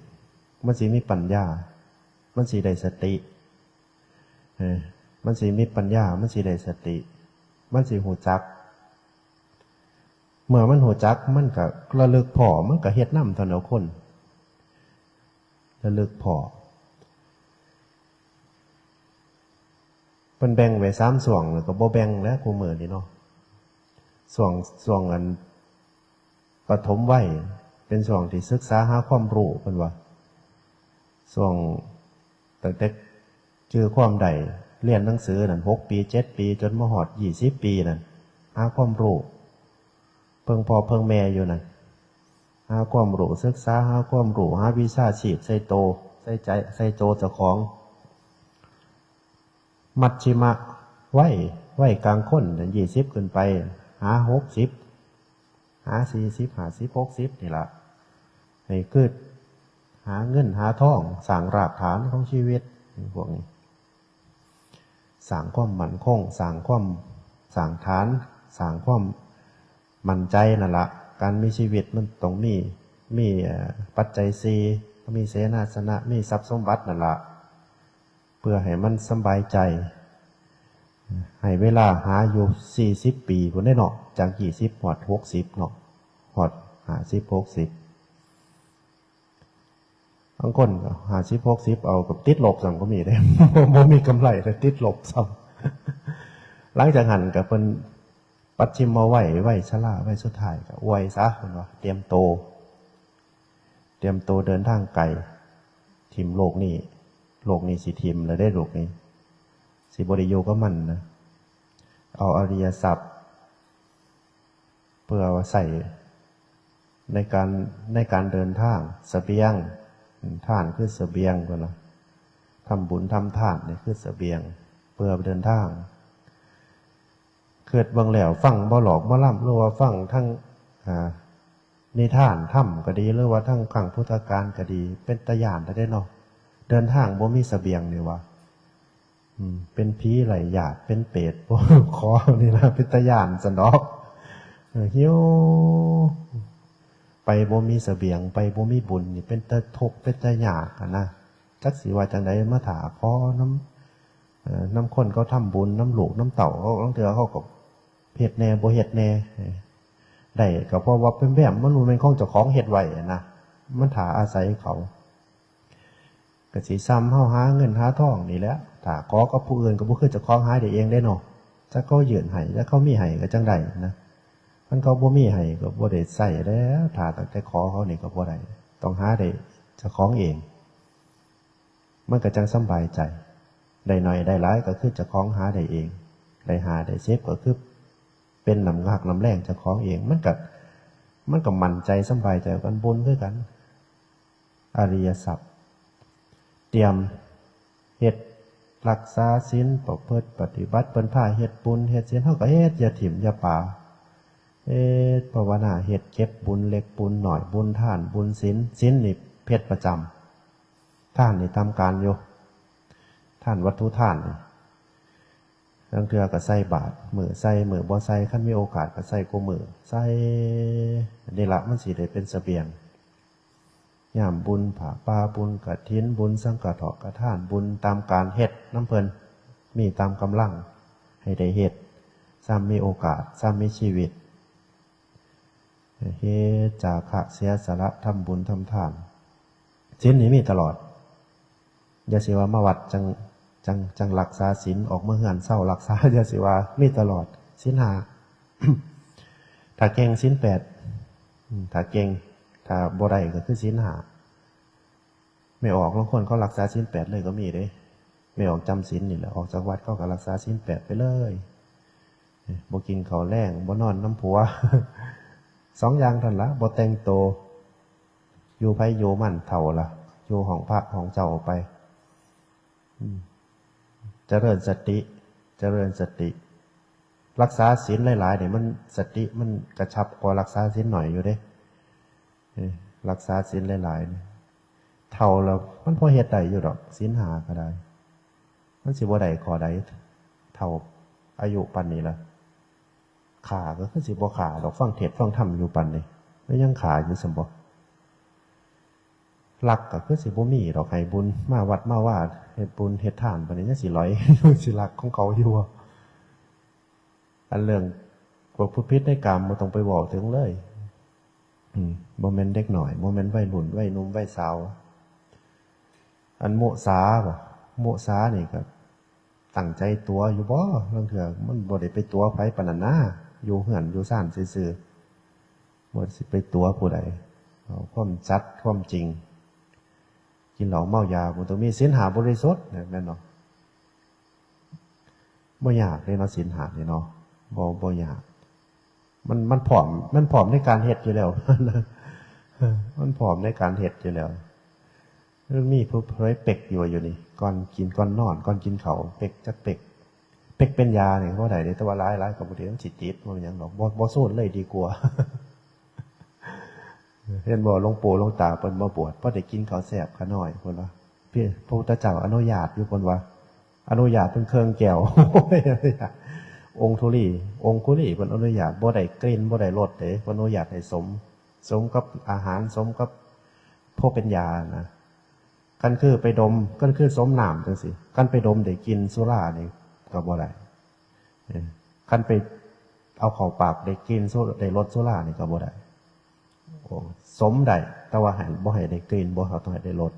มันสิมีปัญญามันสิได้สติมันสิมีปัญญามันสิได้สติมันสิหูจักเมื่อมันหูจักมันก็ระลึกพอมันก็เฮ็ดนำตอนเอาคนระลึกพอเพิ่นแบ่งไว้3ส่วงแล้วก็บ่แบ่งแล้วกูมื้อนี้เนาะส่วงอันปฐมวัยเป็นส่วงที่ศึกษาหาความรู้เพิ่นว่าส่วงตั้งแต่เจอความใดเรียนหนังสือนั่น6 ปี 7 ปีจนมาฮอด20 ปีนั่นหาความรู้เพิ่งพ่อเพิ่งแม่อยู่นั่นหาความรู้ศึกษาหาความรู้หาวิชาชีพใส่โตใส่ใจใส่โตเจ้าของมัชชิมะไว้กลางคน20ขึ้นไปหา60หา40 50 60นี่ล่ะให้คือหาเงินหาทองสร้างรากฐานของชีวิตพวกนี้สร้างความมั่นคงสร้างฐานสร้างความมั่นใจนั่นล่ะการมีชีวิตมันต้องมีปัจจัย4มีเสนาสนะมีทรัพย์สมบัตินั่นล่ะเพื่อให้มันสบายใจให้เวลาหาอยู่40 ปีพุ่นได้เนาะจาก20ฮอด60เนาะฮอด50 60บางคนก็50 60เอากับติดลบซ้ำก็มีเด้บ่มีกำไรแต่ติดลบซ้ำหลังจากหันก็เพิ่นปัจฉิมมาไว้ชราไว้สุดท้ายก็อวยซะเพิ่นว่าเตรียมโตเดินทางไกลทิ่มโลกนี้สิทิ่มแล้วได้โลกนี้สิบ่ได้อยู่กับมันนะเอาอริยทรัพย์เพื่อว่าใส่ในการเดินทางเสบียงทานคือเสบียงพุ่นล่ะทำบุญทำทานนี่คือเสบียงเพื่อเดินทางเกิดบางแล้วฟังบ่หลอกบ่ล่ำหรือว่าฟังทั้งนิทานธรรมก็ดีหรือว่าทั้งครั้งพุทธกาลก็ดีเป็นตาย่านได้เนาะเดินทางบ่มีเสบียงนี่ว่าเป็นผีไหลหยาดเป็นเปรตบ่ขอนี่ล่ะเป็นตาย่านซั่นดอกหิวไปบ่มีเสบียงไปบ่มีบุญนี่เป็นตาทุกข์เป็นตายากนะจักสิว่าจังได๋มาถาขอน้ำคนเขาทำบุญน้ำลูกน้ำเต่าเขาต้องเถื่อเขาก็เฮ็ดแน่บ่เฮ็ดแน่ได้ก็เพราะว่าเป็นแบบมันเป็นของเจ้าของเฮ็ดไว้นะมันถาอาศัยเขาก็สิซ้ำเฮาหาเงินหาทองนี่แหละถ้าขอกับผู้อื่นก็บ่คือเจ้าของหาได้เองได้เนาะถ้าเขายืนให้แล้วเขามีให้ก็จังได๋นะมันเขาบ่มีให้ก็บ่ได้ใช้แล้วถ้าตั้งแต่ขอเขานี่ก็บ่ได้ต้องหาได้เจ้าของเองมันก็จังสบายใจได้หน่อยได้หลายก็คือเจ้าของหาได้เองได้หาได้เซฟก็คือเป็นน้ำหักน้ำแรงเจ้าของเองมันก็มั่นใจสบายใจกันบุญคือกันอริยทรัพย์เตรียมเฮ็ดรักษาศีลประพฤติปฏิบัติเพิ่นพาเฮ็ดบุญเฮ็ดศีลเฮาก็เฮ็ดอย่าถิ่มอย่าป่าภาวนาเฮ็ดเก็บบุญเล็กบุญหน่อยบุญทานบุญศีลนี่เพชรประจำทานนี่ทำการอยู่ท่านวัตถุท่านนี่บางเทื่อก็ใส่บาตรมือใส่มือบ่ใส่คันมีโอกาสก็ใส่กูมือใส่นี่ละมันสิได้เป็นเสบียงยามบุญผ้าป่าบุญกฐินบุญสังฆทานกฐานบุญตามการเฮ็ดน้ำเพิ่นมีตามกำลังให้ได้เฮ็ดซ้ำมีโอกาสซ้ำมีชีวิตเฮ็ดจาคะเสียสละทำบุญทำทานศีลนี้มีตลอดอย่าสิว่ามาวัดจัง จังรักษาศีลออกมาเหือนเศร้ารักษาจะสิว่ามีตลอดศีล 5 ถ้าเก่งศีล 8ถ้าเก่งถ้าบ่ได้ก็คือศีล 5ไม่ออกบางคนเขารักษาศีล 8เลยก็มีเด้ไม่ออกจำศีลนี่แหละออกจากวัดเขาก็รักษาศีล 8ไปเลยบ่กินข้าวแล้งบ่นอนน้ำผัว 2 อย่างเท่านั้นละบ่แต่งโตวอยู่ไผอยู่มันเท่าละอยู่ห้องพระห้องเจ้าไปเจริญสติรักษาศีลหลายๆเนี่ยมันสติมันกระชับกว่ารักษาศีลหน่อยอยู่เด้รักษาศีลหลายๆเนี่ยเท่าแล้วมันพอเฮ็ดได้อยู่ดอกศีล 5ก็ได้มันสิบ่ได้ข้อใดเท่าอายุปานนี้ล่ะขาก็คือสิบ่ขาดอกฟังเทศน์ฟังธรรมอยู่ปานนี้แล้วยังขาอยู่ซั่นบ่หลักก็คือสิบ่มีดอกให้บุญมาวัดมาว่าเฮ็ดบุญเฮ็ดทานปานนี้ยังสิร้อย สิหลักของเขาอยู่อันเรื่องพวกผู้ผิดในกรรมบ่ต้องไปเว้าถึงเลยบ่แม่นเด็กน้อยบ่แม่นวัยรุ่นวัยหนุ่มวัยสาวอันโมสาบ่โมสานี่ก็ตั้งใจตัวอยู่บ่ลางเทื่อมันบ่ได้ไปตัวไผปานนั้นนะอยู่เฮือนอยู่ซ่านซื่อๆบ่สิไปตัวผู้ใดเอาความสัตย์ความจริงกินเหล้าเมายาบ่ต้องมีศีล 5บริสุทธิ์แม่นเนาะบ่ยากเลยเนาะศีล 5นี่เนาะบ่ยากมันพร้อมในการเฮ็ดอยู่แล้ว มันพร้อมในการเฮ็ดอยู่แล้วมันมีผู้เผยเป็กอยู่นี่ก่อนกินก่อนนอนก่อนกินข้าวเป็กจักเป็กเป็นยานี่บ่ได้เด้แต่ว่าหลายๆก็บ่ได้มันสิติดบ่หยังดอกบ่สู้เลยดีกว่า เห็นบ่หลวงปู่หลวงตาเพิ่นมาบวชพอได้กินข้าวแซ่บขาน้อยเพิ่นว่าพี่พระพุทธเจ้าอนุญาตอยู่เพิ่นว่าอนุญาตเพิ่นเครื่องแก้ว องค์คุลีเพิ่นอนุญาตบ่ได้กลิ่นบ่ได้รสเด้เพิ่นอนุญาตให้สมกับอาหารสมกับพวกเป็นยานะกันคือไปดมกันคือสมน้ำจังซี่กันไปดมได้กินสุรานี่ก็บ่ได้กันไปเอาเข้าปากได้กินได้รสสุรานี่ก็บ่ได้สมได้แต่ว่าให้บ่ให้ได้กลิ่นบ่ต้องให้ได้รส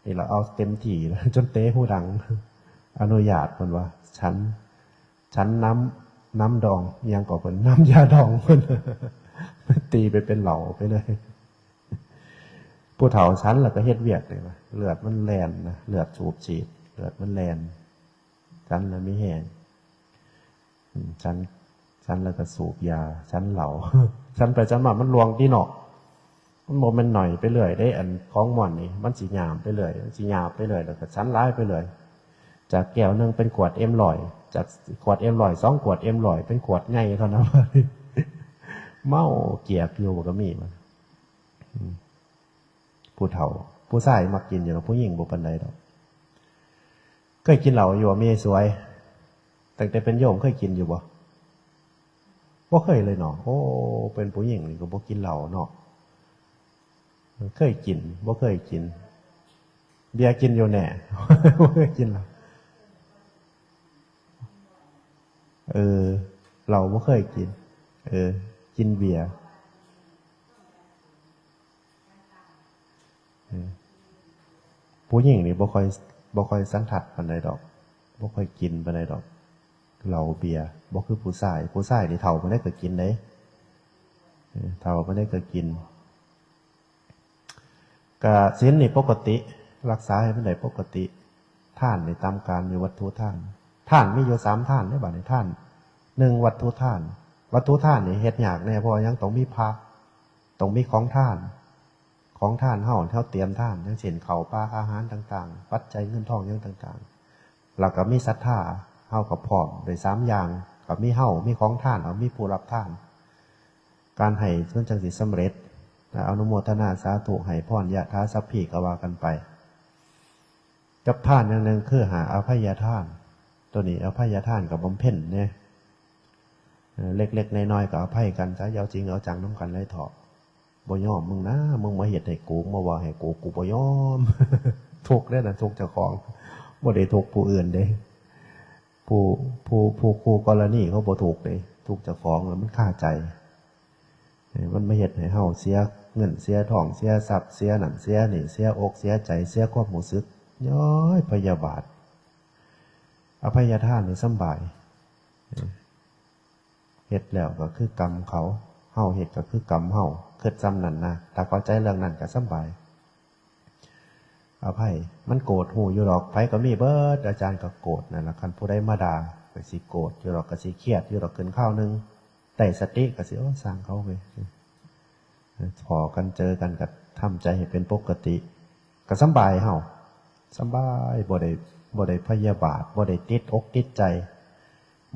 นี่เราเอาเต็มที่จนเตะหูดังอนุญาตเพิ่นว่าฉันน้ำดองยังก็เพิ่นน้ำยาดองเพิ่น ตีไปเป็นเหล่าไปเลยผู้เฒ่าฉันแล้วก็เฮ็ดเวียกเลยว่าเลือดมันแล่นนะเลือดสูบฉีดเลือดมันแล่นฉันแล้วมีแห้งฉันแล้วก็สูบยาฉันเหล่า ฉันไปฉันมามันลวงที่เนาะมันบ่แม่นหน่อยไปเรื่อยได้อันของม่วนนี่มันสิหยามไปเรื่อยสิหยาบไปเรื่อยแล้วก็ฉันร้ายไปเรื่อยจากแก้วนึงเป็นขวด100จากขวด100 2ขวด100เป็นขวดใหญ่เท่านั้น เมาเกียกอยู่ก็มีมันผู้เฒ่าผู้ชายมักกินอยู่แล้วผู้หญิงบ่ปานใดดอกเคยกินเหล้าอยู่บ่มีสวยตั้งแต่เป็นโยมเคยกินอยู่บ่เคยเลยเนาะโอ้เป็นผู้หญิงนี่ก็บ่กินเหล้าเนาะเคยกินบ่เคยกินเบียร์กินอยู่แน่ บ่เคยกินเหล้าเราบ่เคยกินกินเบียร์ผู้หญิงนี่บ่ค่อยสันทัดปานใดดอกบ่ค่อยกินปานใดดอกเหล้าเบียร์บ่คือผู้ชายนี่เฒ่าบ่ได้ก็กินเด้เฒ่าบ่ได้ก็กินก็ศีลนี่ปกติรักษาให้มันได้ปกติทานนี่ตามการมีวัตถุทานมีอยู่3ทานเด้อบัดนี้ทาน1วัตถุทานนี่เฮ็ดยากแน่เพราะยังต้องมีพระต้องมีของทานเฮาเตรียมทานอย่างเช่นข้าวปลาอาหารต่างๆปัจจัยเงินทองอย่างต่างๆแล้วก็มีศรัทธาเฮาก็พร้อมด้วย3อย่างก็มีเฮามีของทานเอามีผู้รับทานการให้เพิ่นจังสิสำเร็จอนุโมทนาสาธุให้พรยะถาสัพพิก็ว่ากันไปกับทานอย่างนึงคือหาอภัยทานตัวนี้อภัยทานกับบำเพ็ญเนี่ยเล็กๆน้อยๆก็อภัยกันซะเอาจริงเอาจังน้ำกันเลยเถาะบ่ยอมมึงนะมึงมาเฮ็ดให้กูมาว่าให้กูบ่ยอม ทุกข์ได้น่ะทุกข์เจ้าของบ่ได้ทุกข์ผู้อื่นเด้ผู้คู่กรณีเขาบ่ทุกข์เด้ทุกข์เจ้าของแล้วมันคาใจมันมาเฮ็ดให้เฮาเสียเงินเสียทองเสียทรัพย์เสียนั่นเสียนี่เสียอกเสียใจเสียความรู้สึกย้อยพยาบาท อภัยทานนี่สำบายเฮ็ดแล้วก็คือกรรมเขาเฮาเฮ็ดก็คือกรรมเฮาเกิดจำนั่นนะถ้าเข้าใจเรื่องนั้นก็สำบายอภัยมันโกรธหูอยู่หรอกไผก็มีเบิดอาจารย์ก็โกรธนั่นล่ะคันผู้ใดมาด่าก็สิโกรธอยู่หรอกก็สิเครียดอยู่หรอกเกินข้าวนึงได้สติก็สิสร้างเขาไปพอกันเจอกันก็ทำใจให้เป็นปกติก็สำบายเฮาสำบายบ่ได้พยาบาทบ่ได้ติดอกติดใจ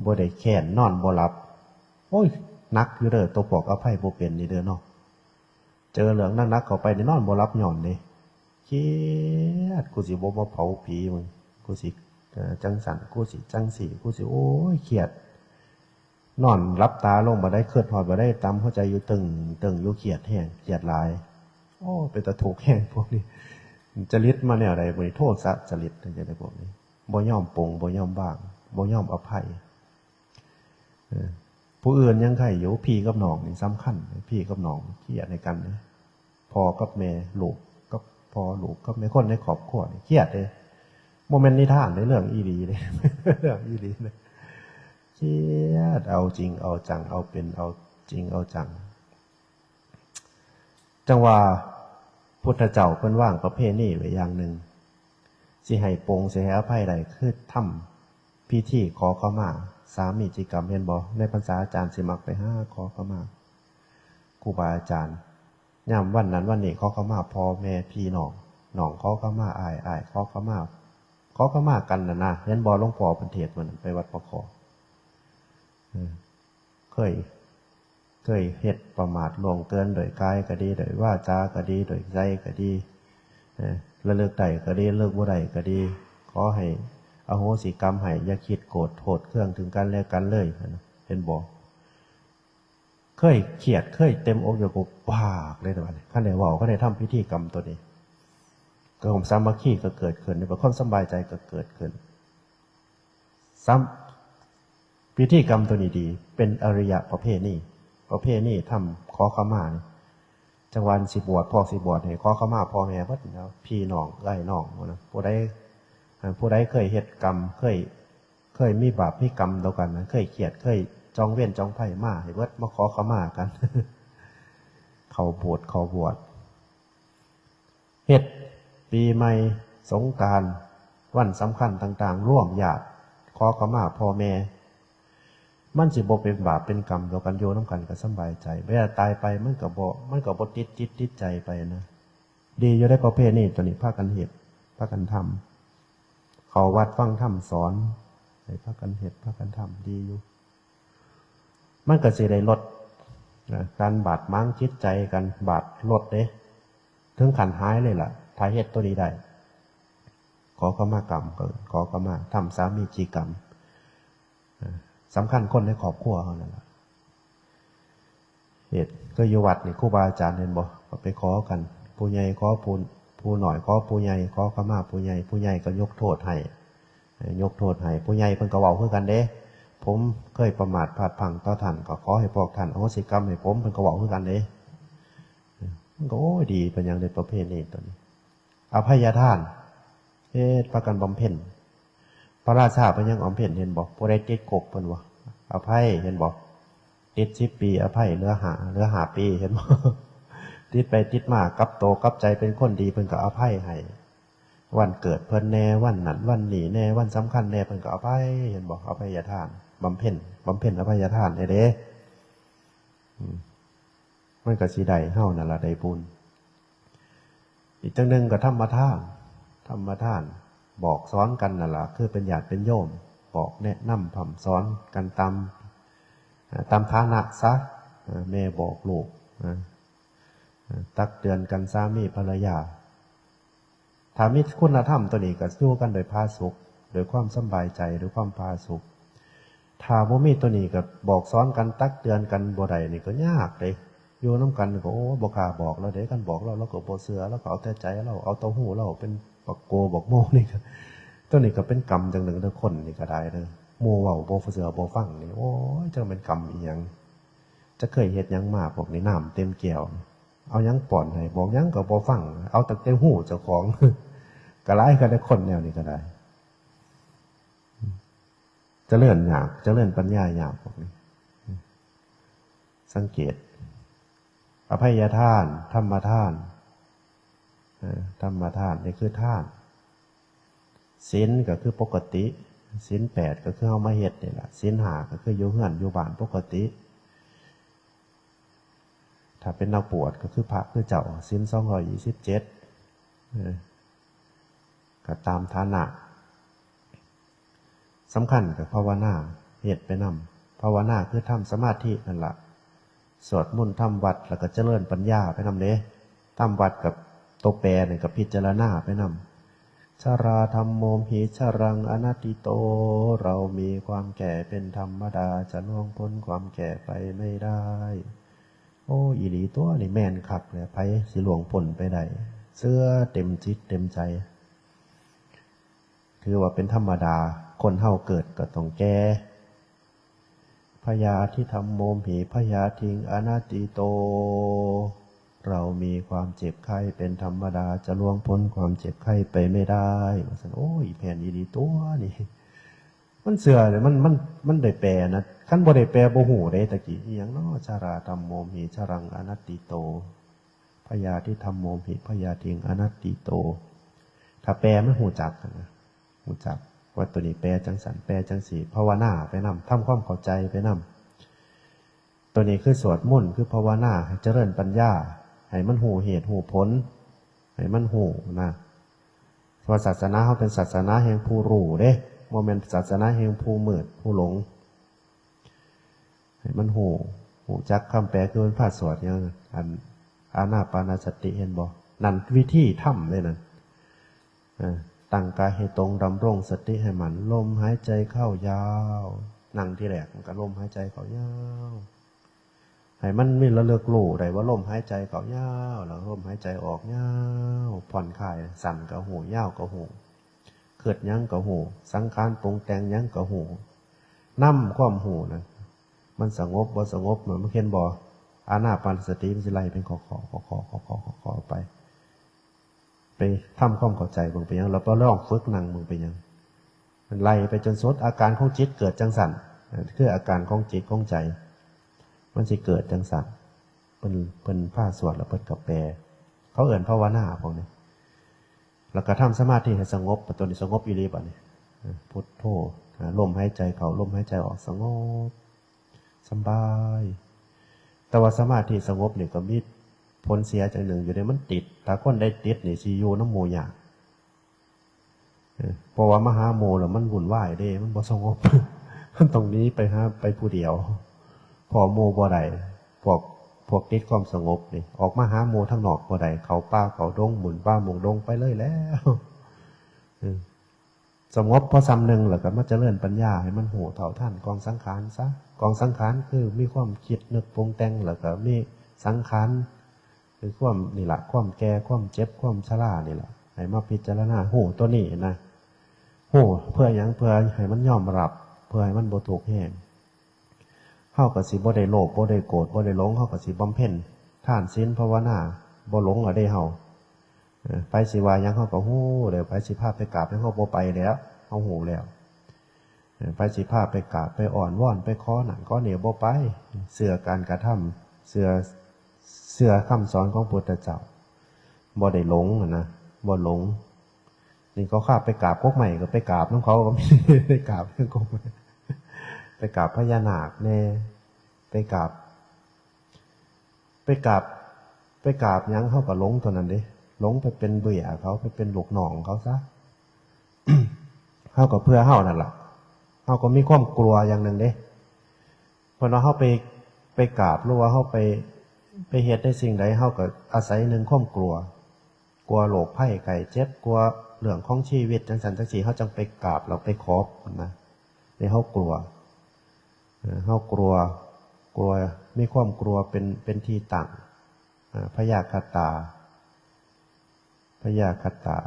บ่ได้แค้นนอนบ่หลับโอ้ยนักอยู่เด้อตัวปอกอภัยบ่เป็นนี่เด้อเนาะเจอเรื่องนักๆเข้าไปนี่นอนบ่หลับย้อนนี่เครียดกูสิบ่มาเผาผีมึงกูสิจังสั่นกูสิจังสี่กูสิโอ้ยเครียดนอนรับตาลงบ่ได้คิดฮอดบ่ได้ตำหัวใจอยู่ตึงอยู่เครียดแห้งเครียดหลายโอ้เป็นตะทุกข์แห้งพวกนี้จริตมาแนวใดบ่โทษซะจริตจังได๋พวกนี้บ่ยอมปรงบ่ยอมบ้างบ่ยอมอภัยผู้อื่นยังไข่อยู่พี่กับน้องนี่สำคัญพี่กับน้องเครียดในกันนะพ่อกับแม่ลูกกับพ่อลูกกับแม่คนในครอบครัวนี่เครียดเลยโมเมนต์นิทานในเรื่องอีหลีเลยเรื่องอีหลีเลยเครียดเอาจริงเอาจังเอาเป็นเอาจริงเอาจังจังว่าพุทธเจ้าเพิ่นว่างประเพณีไว้อย่างหนึ่งสิให้ปรงสิให้อภัยใดคือทำพิธีขอขมาสามีจิกรรมเห็นบ่ในพรรษาอาจารย์สิมักไปขอขมาครูบาอาจารย์ย่ำวันนั้นวันนี้ขอขมาพ่อแม่พี่น้องขอขมาอ้ายขอขมากันนะเห็นบ่หลวงพ่อเพิ่นเทศน์มื้อนั้นไปวัดปะขอเคยเฮ็ดประมาทล่วงเกินโดยกายก็ดีโดยวาจาก็ดีโดยใจก็ดีระลึกได้ก็ดีเลิกบ่ได้ก็ดีขอให้อโหสิกรรมให้อย่าคิดโกรธโทษเครื่องถึงกันและกันเลยเห็นบ่เคยเครียดเคยเต็มอกอยู่กับปากเลยตัวนี้คันได้เว้าคันได้ทำพิธีกรรมตัวนี้ก็ความสามัคคีก็เกิดขึ้นความสบายใจก็เกิดขึ้นพิธีกรรมตัวนี้ดีเป็นอริยประเภทนี้ทำขอขมาจังหวัดสิบวชพ่อสิบวชให้ขอขมาพ่อแม่เพิ่นแล้วพี่น้องไร่น้องนะผู้ใดเคยเฮ็ดกรรมเคยมีบาปมีกรรมเดียวกันนะเคยเกลียดเคยจองเว้นจองไผ่มาให้เบิดมาขอขมากัน เขาบวชเฮ็ดปีใหม่สงกรานต์วันสำคัญต่างๆร่วมญาติขอขมาพ่อแม่มันสิบ่เป็นบาปเป็นกรรมเดียวกันโยนำกันก็สบายใจเวลาตายไปมันก็บ่ติดใจไปนะดีอยู่ได้ประเภทนี้ตัวนี้พากันเฮ็ดพากันทำเขาวัดฟังธรรมสอนให้พากันเฮ็ดพากันทำดีอยู่มันก็สิได้ลดการบาดหมางจิตใจกันบาดลดเด้ถึงขันหายเลยล่ะถ้าเฮ็ดตัวนี้ได้ขอขมากรรมขอขมาทำสามีจีกรรมสำคัญคนในครอบครัวเขานั่นแหละเหตุก็อยู่วัดนี่ครูบาอาจารย์เห็นบ่ไปขอกันผู้ใหญ่ขอผู้หน่อยขอผู้ใหญ่ขอขมาผู้ใหญ่ก็ยกโทษให้ผู้ใหญ่เพิ่นก็เว้าคือกันเด้ผมเคยประมาทพลาดพลั้งต่อท่านก็ขอให้พวกท่านอโหสิกรรมให้ผมเพิ่นก็เว้าคือกันเด้มันก็โอ้ดีเป็นอย่างในประเภทนี้ตัวนี้อภัยทานพากันบำเพ็ญพระราชาเป็นยังบำเพ็ญเห็นบอกผู้ใดติดกบเพิ่นว่าอภัยเห็นบอกติด10 ปีอภัยเหลือ5 ปีเห็นบอกติดไปติดมากกับโตกับใจเป็นคนดีเพิ่นก็อภัยให้วันเกิดเพิ่นแน่วันนั้นวันนี้แน่วันสำคัญแน่เพิ่นก็อภัยเห็นบอกอภัยทานบำเพ็ญอภัยทานเด้มันก็สิได้เฮานั่นล่ะได้บุญอีกจังนึงก็ธรรมทานบอกสอนกันนั่นล่ะคือเป็นญาติเป็นโยมบอกแนะนำพร่ำสอนกันตามฐานะซะแม่บอกลูกตักเตือนกันสามีภรรยาถ้ามีคุณธรรมตัวนี้ก็สู้กันโดยพาสุขโดยความสบายใจโดยความพาสุขถ้าบ่มีตัวนี้ก็บอกสอนกันตักเตือนกันบ่ได้นี่ก็ยากเลยอยู่น้ำกันก็โอ้บ่กล้าบอกแล้วเด้กันบอกเราก็บ่เชื่อแล้วก็เอาแต่ใจเราเอาเต้าหู้เราเป็นบักโกบักโมนี่ก็ตัวนี้ก็เป็นกรรมจังหนึ่งทุกคนนี่ก็ได้เด้อโมเว้าบ่เชื่อบ่ฟังนี่โอ้ยจังเป็นกรรมอีหยังจะเคยเฮ็ดหยังมาพวกนี้น้ำเต็มแก้วเอาหยังป้อนให้บอกหยังก็บ่ฟังเอาแต่เต้าหู้เจ้าของก็หลายกันได้คนแนวนี้ก็ได้ เริญหยาบเจริญปัญญาหยาบพวกนี้สังเกตอภัยทานธรรมทานธรรมทานนี่คือทานศีลก็คือปกติศีล8ก็คือเอามาเฮ็ดนี่แหละศีล5ก็คืออยู่เฮือนอยู่บ้านปกติถ้าเป็นนักบวชก็คือพระคือเจ้าศีล227ก็ตามฐานะสำคัญกับภาวนาเฮ็ดไปนำภาวนาคือทำสมาธินั่นล่ะสวดมนต์ทำวัดแล้วก็เจริญปัญญาไปนำเด้ทำวัดกับตัวแปรนี่ก็พิจารณาไปนำชราธัมโมหิชรังอนัตติโตเรามีความแก่เป็นธรรมดาจะล่วงพ้นความแก่ไปไม่ได้โอ้อีหลีตัวนี่แม่นคักเลยไผสิล่วงพ้นไปได้เสื้อเต็มจิตเต็มใจคือว่าเป็นธรรมดาคนเฮาเกิดก็ต้องแก่พยาธิธัมโมหิพยาทิงอนัตติโตเรามีความเจ็บไข้เป็นธรรมดาจะล่วงพ้นความเจ็บไข้ไปไม่ได้ว่าซั่นโอ้ยแผ่นอีหลีตัวนี่มันเสื่อเลยมันได้แปลนะคันบ่ได้แปลบ่ฮู้เด้ตะกี้อีหยังเนาะชาราธัมโมหิชรังอนัตติโตพยาธิธัมโมหิพยาทิงอนัตติโตถ้าแปลมันฮู้จักนะฮู้จักว่าตัวนี้แปลจังสันแปลจังสีภาวนาไปนำทำความเข้าใจไปนำตัวนี้คือสวดมนต์คือภาวนาให้เจริญปัญญาให้มันหูเหตุหูผลให้มันหูนะเพราะศาสนาเขาเป็นศาสนาแห่งผู้รู้เด้โมเมนต์ศาสนาแห่งผู้มืดผู้หลงให้มันหูจักคำแปลคือมันพาสวดอย่างอันอานาปานสติเห็นบ่นั่นวิธีทำเลยนั่นตั้งกายให้ตรงดำรงสติให้มันลมหายใจเข้ายาวนั่งที่แรกมันก็ลมหายใจเข้ายาวให้มันมีระลึกรู้ได้ว่าลมหายใจเข้ายาวแล้วลมหายใจออกยาวผ่อนคลายสั่นก็หูยาวก็หูเกิดยั้งก็หูสังขารปรุงแต่งยั้งก็หูนั่มความหูนะมันสงบบ่สงบมันเห็นบ่อานาปานสติมันสิไล่เป็นขอไปทำความเข้าใจมึงไปยังเราก็ลองฝึกนั่งมึงไปยังมันไล่ไปจนสุดอาการของจิตเกิดจังสันคืออาการของจิตของใจมันสิเกิดจังสันเป็นผ้าสวดแล้วเปิดกับแปรเขาเอื่นภาวนาพวกนี้แล้วก็ทำสมาธิให้สงบตัวนี้สงบอยู่ดีบ่เนี่ยพุทโธลมหายใจเข้าลมหายใจออกสงบสบายแต่ว่าสมาธิสงบเนี่ยก็มีผลเสียจากหนึ่งอยู่ในมันติดถ้าคนได้ติดนี่สิอยู่น้ำโมยากเพราะว่ามหาโมแล้วมันวุ่นวายเด้มันบ่สงบ มันตรงนี้ไปผู้เดียวพอโมบ่ได้พวกติดความสงบนี่ออกมาหาโมทั้งนอกบ่ได้เขาป้าเขาดงหมุนป้าหมุนดงไปเลยแล้วสงบพอซ้ำหนึ่งแล้วก็มาเจริญปัญญาให้มันโหเท่าท่านกองสังขารซะกองสังขารคือมีความคิดนึกปรุงแต่งแล้วก็มีสังขารคือความนี่แหละความแก่ความเจ็บความชรานี่แหละให้มาพิจารณาโหตัวนี้นะโหเพื่อยังเพื่อให้มันยอมรับเพื่อให้มันบ่ถูกแห้งเฮาก็สิบ่ได้โลภบ่ได้โกรธบ่ได้หลงเฮาก็สิบำเพ็ญทานศีลภาวนาบ่หลงเอาได้เฮาไปสิว่ายังเฮาก็ฮู้เดี๋ยวไปสิพาไปกราบให้เฮาบ่ไปแล้วเฮาฮู้แล้วไปสิพาไปกราบไปอ่อนวอนไปขอนั่นขอนี่บ่ไปเชื่อการกระทำเชื่อคำสอนของพุทธเจ้าบ่ได้หลงนะบ่หลงนี่เขาข้าไปกราบพวกใหม่ก็ไปกราบน้องเขาก็ไม่ไปกราบเรื่องกงไปกราบพญานาคแน่ไปกราบยังเขาก็หลงตัวนั้นดิหลงไปเป็นเบื่อเขาไปเป็นลูกหนองเขาซะ เขาก็เพื่อเขานั่นแหละเขาก็มีความกลัวอย่างหนึ่งเด้พอเราเขาไปกราบหรือว่าเขาไปเหตุได้สิ่งใดเขาก็อาศัยหนึ่งความกลัวโรคภัยไข้เจ็บกลัวเรื่องของชีวิตจังสันจังสีเขาจังไปกราบเราไปขอนะในเขากลัวมีความกลัวเป็นที่ตั้งพยาคตา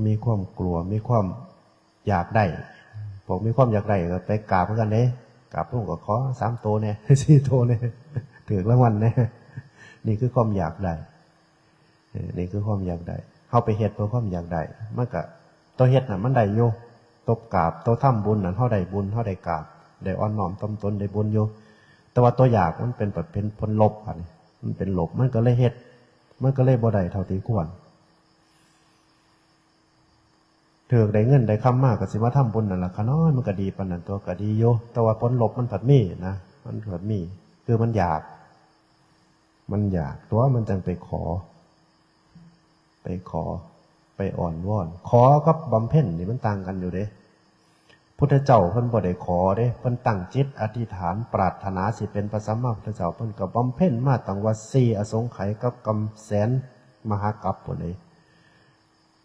มีความกลัวมีความอยากได้บอกมีความอยากได้ก็ไปกราบเหมือนกันเด้กราบพวกก็ขอ3 โตเนี่ย4 โตเนี่ยถือรางวัลเนี่ยนี่คือความอยากได้นี่คือความอยากได้เข้าไปเฮ็ดเพื่อความอยากได้มันก็ตัวเฮ็ดน่ะมันได้อยู่ ตบกราบตัวทำบุญนั่นเฮาได้บุญเฮาได้กราบได้อ่อนน้อมถ่อมตนได้บุญอยู่แต่ว่าตัวอยากมันเป็นแบบเป็นผลลบอันนี้มันเป็นลบมันก็เลยเฮ็ดมันก็เลยบ่ได้เท่าที่ควรถือได้เงินได้คำมากก็สิมาทำบุญนั่นล่ะคะน้อยมันก็ดีปานนั้นตัวก็ดีอยู่แต่ว่าผลลบมันผัดมีนะมันผัดมีคือมันอยากตัวมันจังไปขอไปอ่อนวอนขอกับบำเพ็ญนี่มันต่างกันอยู่เด้พุทธเจ้าเพิ่นบ่ได้ขอเด้เพิ่นตั้งจิตอธิษฐานปรารถนาสิเป็นพระสัมมาพุทธเจ้าเพิ่นก็บำเพ็ญมาตั้งว่า4อสงไขยกับกำแสนมหากัปพุ่นเด้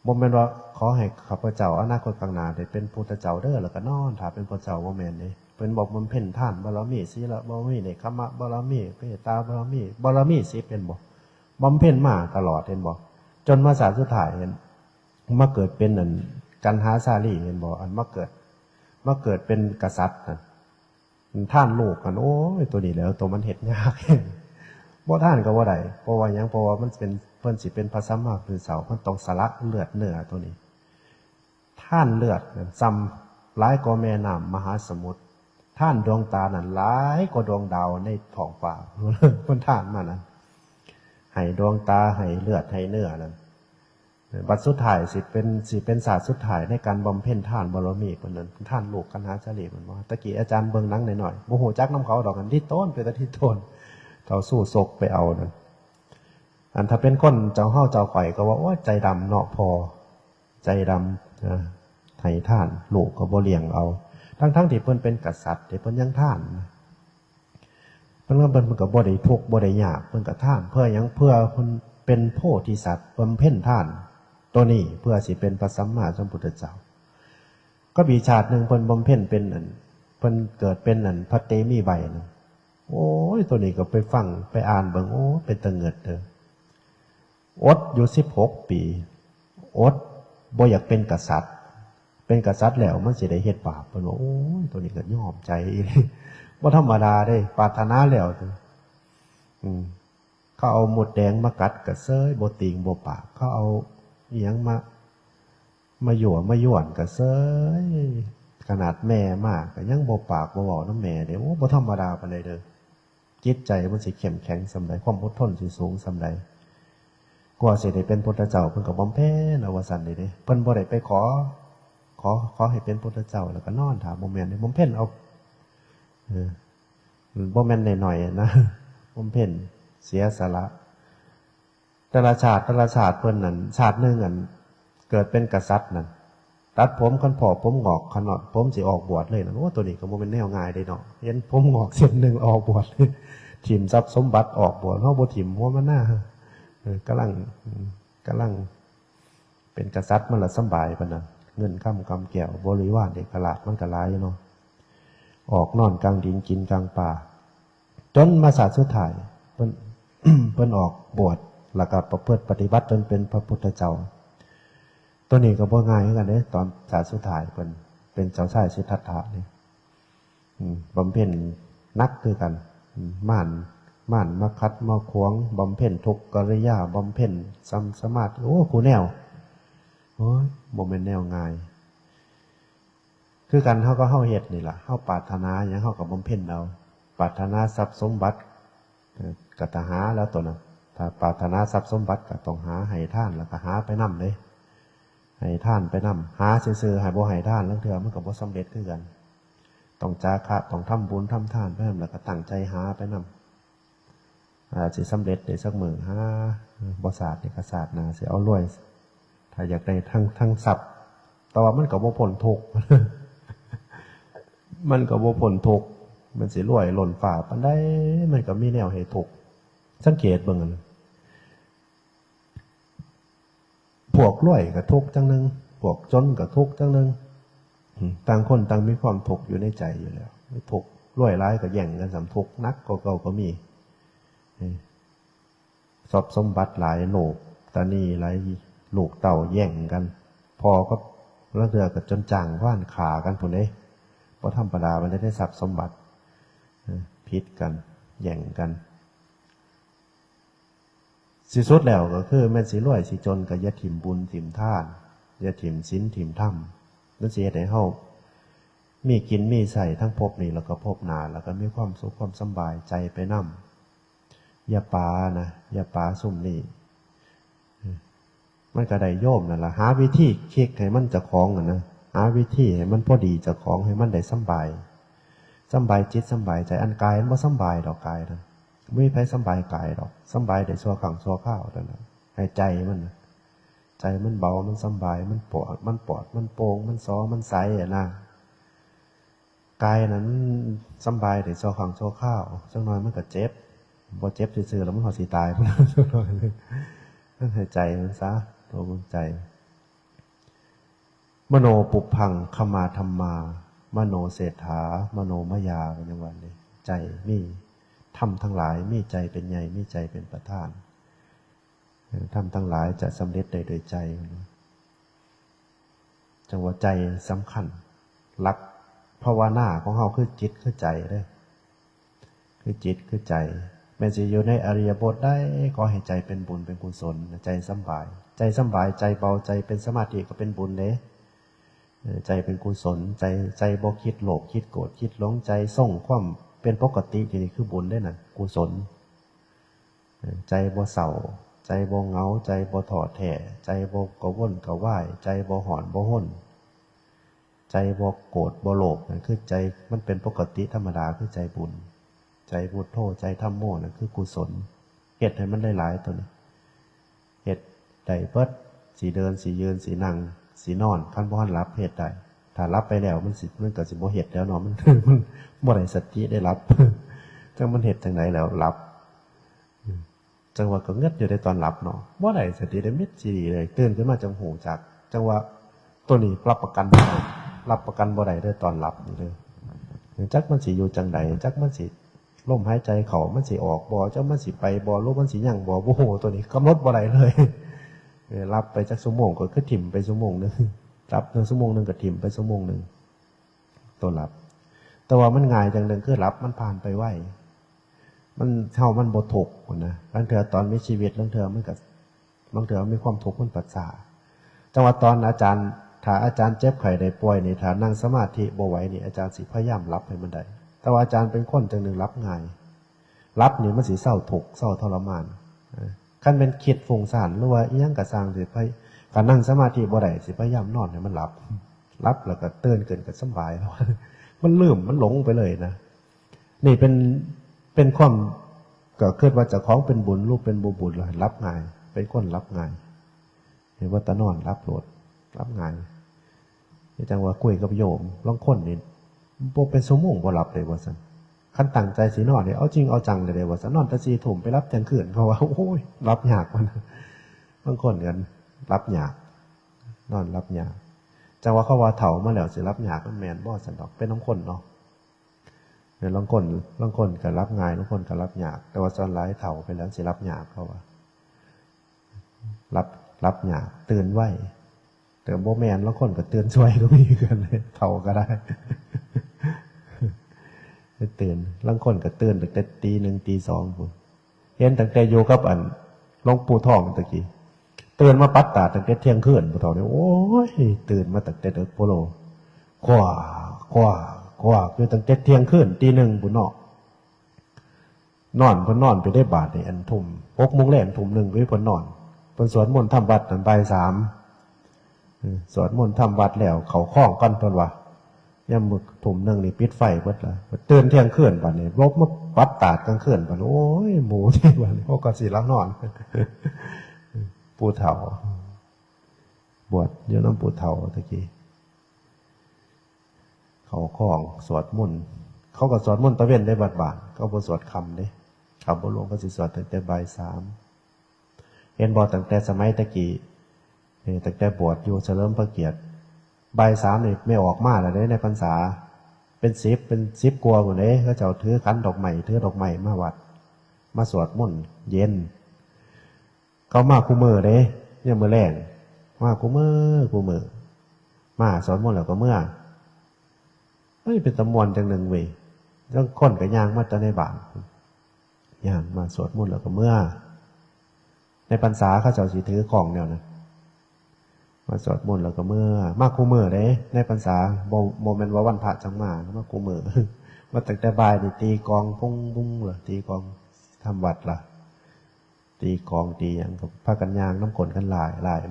บ่แม่นว่าขอให้ข้าพเจ้าอนาคตข้างหน้าได้เป็นพุทธเจ้าเด้อแล้วก็นอนถ้าเป็นพุทธเจ้าบ่แม่นเด้เพิ่นบอกบำเพ็ญทานบารมีศีลบารมีเนกขมะบารมีเมตตาบารมี10เป็นบ่บำเพ็ญมาตลอดเห็นบ่จนมาศาสตร์สุดท้ายเห็นมาเกิดเป็นนั่นกันหาสาลีเห็นบ่อันมาเกิดเป็นกษัตริย์นั่นท่านลูกกันโอ้ยตัวนี้แล้วตัวมันเฮ็ดยากบ่ท่านก็บ่ได้เพราะว่าหยังเพราะว่ามันเป็นเพิ่นสิเป็นพระสัมมาสัมพุทธเจ้ามันต้องสละเลือดเนื้อตัวนี้ท่านเลือดนั่นซ้ำหลายกว่าแม่น้ำมหาสมุทรท่านดวงตานั่นหลายกว่าดวงดาวในท้องฟ้าเพิ่นท่านมานั่นให้ดวงตาให้เลือดให้เนื้อนั่นบัดสุดท้ายสิเป็นศาสตร์สุดท้ายในการบำเพ็ญทานบารมีเพิ่นนั้นท่านลูกกันหาสาลีเพิ่นว่าตะกี้อาจารย์เบิ่งหนังหน่อยๆบ่ฮู้จักนำเขาดอกกันที่ต้นเป็นที่ต้นเขาสู้ศกไปเอานั่นอันถ้าเป็นคนเจ้าเฮาเจ้าข่อยก็ว่าโอ้ใจดำเนาะพอใจดำนะให้ท่านลูกก็บ่เลี้ยงเอาทั้งที่เพิ่นเป็นกษัตริย์ที่เพิ่นยังท่านเพิ่นก็บ่ได้ทุกข์บ่ได้ยากเพิ่นก็ท่านเพื่อหยังเพื่อเพิ่นเป็นโพธิสัตว์บำเพ็ญท่านตัวนี้เพื่อสิเป็นพระสัมมาสัมพุทธเจ้าก็มีชาติหนึ่งเพิ่นบำเพ็ญเป็นอันเพิ่นเกิดเป็นอันพระเตมีใบนึงโอ้ยตัวนี้ก็ไปฟังไปอ่านเบิ่งโอ้เป็นตะเงิดเด้ออดอยู่16 ปีอดบ่อยากเป็นกษัตริย์แล้วมันสิได้เฮ็ดบาปเพิ่นว่าโอ้ยตัวนี้ก็ยอมใจอีหลีบ่ธรรมดาเด้ปรารถนาแล้วเขาเอาหมดแดงมากัดกระเซยบ่ติงบ่ปากเขาเอาอีหยังมาหยั่วมาหย่วนกระเซยขนาดแม่มากก็ยังบ่ปากบ่เว้านำแม่เด้โอ้บ่ธรรมดาปานใดเด้อจิตใจมันสิเข้มแข็งส่ำใดความอดทนสิสูงส่ำใดกว่าสิได้เป็นพุทธเจ้าเพิ่นก็บำเพ็ญเอาว่าซั่นเด้เพิ่นบ่ได้ไปขอให้เป็นพุทธเจ้าแล้วก็นอนถามบ่แม่นบำเพ็ญเอาบ่แม่นน้อยๆนะบำเพ็ญเสียสละแต่ละชาติเพิ่นนั่นชาติหนึ่งอันเกิดเป็นกษัตริย์นั่นตัดผมคันพอผมงอกขนาดผมสิออกบวชเลยนะโอ้ตัวนี้ก็บ่เป็นแนวง่ายเด้เนาะเห็นผมงอกเส้นหนึ่งออกบวชเลยถิ่มทรัพย์สมบัติออกบวชเฮาบ่ถิ่มหัวมันหน้ากำลังเป็นกษัตริย์มันละสบายปานนั้นเงินค่ำกำแก้วบริวารเอกราชมันก็หลายอยู่เนาะออกนอนกลางดินกินกลางป่าจนมาศาสตร์สุดท้ายเพิ่นออกบวชแล้วก็ประพฤติปฏิบัติจนเป็นพระพุทธเจ้าตัวนี้ก็บ่ง่ายเหมือนกันเด้ตอนศาสตร์สุดท้ายเพิ่นเป็นเจ้าชายสิทธัตถะนี่บำเพ็ญนักคือกันม่านมาคัดมาขวางบำเพ็ญทุกกิริยาบำเพ็ญสมาธิโอ้กูแนวโอ้ยบ่แม่นแนวง่ายคือกันเฮาก็เฮาเฮ็ดนี่ล่ะเฮาปรารถนาหยังเฮาก็บำเพ็ญเอาปรารถนาทรัพย์สมบัติก็จะหาแล้วตัวนั้นถ้าปรารถนาทรัพย์สมบัติก็ต้องหาให้ทานแล้วก็หาไปนำเลยให้ทานไปนำหาซื่อๆให้บ่ให้ทานแล้วเทื่อมันก็บ่สำเร็จคือกันต้องจาคะต้องทำบุญทำทานไปนำแล้วก็ตั้งใจหาไปนำสิสำเร็จได้สักมื้อหาบ่ศาสตร์นี่ก็ศาสตร์น่าสิเอารวยถ้าอยากได้ทั้งทรัพย์แต่ว่ามันก็บ่พ้นทุกข์มันก็บ่พ้นทุกข์มันสิรวยหล่นฝ่าปานใดมันก็มีแนวให้ทุกข์สังเกตเบิ่งกันพวกรวยก็ทุกข์จังนึงพวกจนก็ทุกข์จังนึงต่างคนต่างมีความทุกข์อยู่ในใจอยู่แล้วทุกข์รวยหลายก็แย่งกันสำทุกข์นักก็เก่าก็มีทรัพย์สมบัติหลายโลภตานีหลายลูกเต่าแย่งกันพอก็แล้วเดือก็จนจังว่านขากันพุ่นเด้เพราะธรรมดามันได้ทรัพย์สมบัติพิษกันแย่งกันสิสุดแล้วก็คือแม่นสิรวยสิจนก็อย่าถิ่มบุญถิ่มทานอย่าถิ่มศีลถิ่มธรรม นั่นสิให้เฮามีกินมีใส่ทั้งภพนี้แล้วก็ภพหน้าแล้วก็มีความสุขความสบายใจไปนำอย่าปานะอย่าปาซุ่มนี่มันก็ได้โยมนั่นล่ะหาวิธีเค้กให้มันเจ้าของนะหาวิธีให้มันพอดีเจ้าของให้มันได้สบายสบายจิตสบายใจอันกายมันบ่สบายดอกกายนะไม่มีไผสบายกายดอกสบายได้ชั่วครั้งชั่วคราวเท่านั้นให้ใจมันใจมันเบามันสบายมันปลอดมันโปร่งมันซ้อมันใสอ่ะนะกายนั้นสบายได้ชั่วครั้งชั่วคราวจังน้อยมันก็เจ็บบ่เจ็บซื่อๆแล้วมันก็สิตายพุ่นจังน้อยนั่นให้ใจมันซะตัวมันใจมโนปุพพังขมาธัมมามโนเศรษฐามโนมยาเป็นอย่างวันนี้ใจมีธรรมทั้งหลายมีใจเป็นใหญ่มีใจเป็นประธานธรรมทั้งหลายจะสำเร็จได้โดยใจจังว่าใจสำคัญหลักภาวนาของเราคือจิตคือใจได้คือจิตคือใจแม้จะอยู่ในอริยบทได้ก็ให้ใจเป็นบุญเป็นกุศลใจสบายใจสบายใจเบาใจเป็นสมาธิก็เป็นบุญเลยใจเป็นกุศลใจบ่คิดโลภคิดโกรธคิดหลงใจส่งความเป็นปกติที่นี่คือบุญได้น่ะกุศลใจบ่เศร้าใจบ่เหงาใจบ่ท้อแท้ใจบ่กระวนกระวายใจบ่หอนบ่ห้นใจบ่โกรธบ่โลภนั่นคือใจมันเป็นปกติธรรมดาคือใจบุญใจพุทโธใจธัมโมนั่นคือกุศลเฮ็ดให้มันหลายๆตัวนี้เฮ็ดได้เบิดสิเดินสิยืนสินั่งสินอนคันบ่ทันหลับเฮ็ดได้ถ้าหลับไปแล้วมันก็สิบ่เฮ็ดแล้วเนาะมันบ่ได้สติได้หลับจังมันเฮ็ดจังได๋แล้วหลับจังว่าก็เงึดอยู่ในตอนหลับเนาะบ่ได้สติได้มิดสิดีเลยตื่นขึ้นมาจังหูจักจังว่าตัวนี้รับประกันบ่ได้รับประกันบ่ได้เด้อตอนหลับนี่เด้อจักมันสิอยู่จังไดจักมันสิลมหายใจเข้ามันสิออกบ่จักมันสิไปบ่ลมมันสิยังบ่โอ้โหตัวนี้กำหนดบ่ได้เลยรับไปจักชั่วโมงก็คือถิ่มไปชั่วโมงนึงรับ1ชั่วโมงนึงก็ถิ่มไปชั่วโมงนึงตัวหลับแต่ว่ามันง่ายจังนึงคือหลับมันผ่านไปไวมันเฮามันบ่ทุกข์นะบางเทื่อตอนมีชีวิตบางเทื่อมันก็บางเทื่อมีความทุกข์มันปัสสาจังว่าตอนอาจารย์ถ้าอาจารย์เจ็บไข้ได้ป่วยนี่ถ้านั่งสมาธิบ่ไหวนี่อาจารย์สิพยายามหลับให้มันได้แต่ว่าอาจารย์เป็นคนจังนึงหลับง่ายหลับนี่มันสิเศร้าทุกข์เศร้าทรมานคันเป็นคิดฟุ้งซ่านหรือว่าอีหยังก็สร้างสิการนั่งสมาธิบ่ได้สิพยายามนอนให้มันหลับแล้วก็ตื่นขึ้นก็สบายแล้วมันลืมมันหลงไปเลยนะนี่เป็นความก็คิดว่าเจ้าของเป็นบุญลูกเป็นบุญเลยรับง่ายเป็นคนรับง่ายเห็นว่าตะนอนรับโหลดรับง่ายจังว่าคุยกับโยมลองคนนี่บ่เป็นชั่วโมงบ่หลับเลยว่าซั่นคันตั้งใจสินอนนี่เอาจริงเอาจังเลยว่าซั่นนอนแต่4 ทุ่มไปรับเที่ยงคืนเขาว่าโอ้ยรับยากมันบางคนกันรับยากนอนรับยากจังว่าเขาว่าเฒ่ามาแล้วสิรับยากมันแม่นบ่ซั่นดอกเป็นน้ำคนเนาะบางคนก็รับง่ายบางคนก็รับยากแต่ว่าส่วนหลายเฒ่าไปแล้วสิรับยากเขาว่ารับยากตื่นไวแต่บ่แม่นบางคนก็ตื่นช่วยก็มีกันเลยเฒ่าก็ได้ตื่นบางคนก็ตื่นตั้งแต่ตี 1 ตี 2พุ่นเห็นตั้งแต่อยู่กับหลวงปู่ทองตะกี้ตื่นมาปัดตาตั้งแต่เที่ยงคืนปู่ทองนี่โอ้ยตื่นมาตั้งแต่เด็กโปโลคว้าอยู่ตั้งแต่เที่ยงคืนตี 1พุ่นเนาะนอนเพิ่นนอนไปได้บาทนี่อันทุ่ม 6 โมงแลงทุ่ม 1เพิ่นนอนเพิ่นสวดมนต์ทำวัดตอนบ่าย 3สวดมนต์ทำวัดแล้วเข้าคล้องกันเพิ่นว่ายามมื้อทุ่ม 1นี่ปิดไฟเบิดละตื่นเที่ยงคืนบัดนี้ลบมาปัดตาดกลางคืนบัดโอ้ยหมูที่บัดนี้ก็สิหลับนอนปู่เฒ่าบวชอยู่นำปู่เฒ่าตะกี้เขาคล้องสวดมนต์เขาก็สวดมนต์ตะเวนได้บาดเขาบ่สวดค่ำเด้คำบ่หลวงก็สิสวดตั้งแต่บ่าย 3เห็นบ่ตั้งแต่สมัยตะกี้ตั้งแต่บวชอยู่เฉลิมพระเกียรติบ่าย 3นี่ไม่ออกมาแล้วเด้ในพรรษาเป็น10กว่าพุ่นเด้เขาเจ้าถือขันดอกไม้ถือดอกไม้มาวัดมาสวดมนต์เย็นเขามาคุมื้อเด้เนี่ยมื้อแลงมาคุมื้อมาสวดมนต์แล้วก็เมื่อเฮ้ยเป็นตะมวนจังนึงเว้ยแล้วคนก็ย่างมาแต่ในบ้านย่างมาสวดมนต์แล้วก็เมื่อในพรรษาเขาเจ้าสิถือของแนวนั้น มาสวดมนต์แล้วก็เมื่อมาคูเมื่อเด้ในพรรษาโมเมนต์ว่าวันพระจังมาคูเมื่อมาตั้งแต่บ่ายนี่ตีกองปุ้งปุ้งเหรอตีกองทำวัดล่ะตีกองตีอย่างกับพระกันยางน้ำกลกันหลาย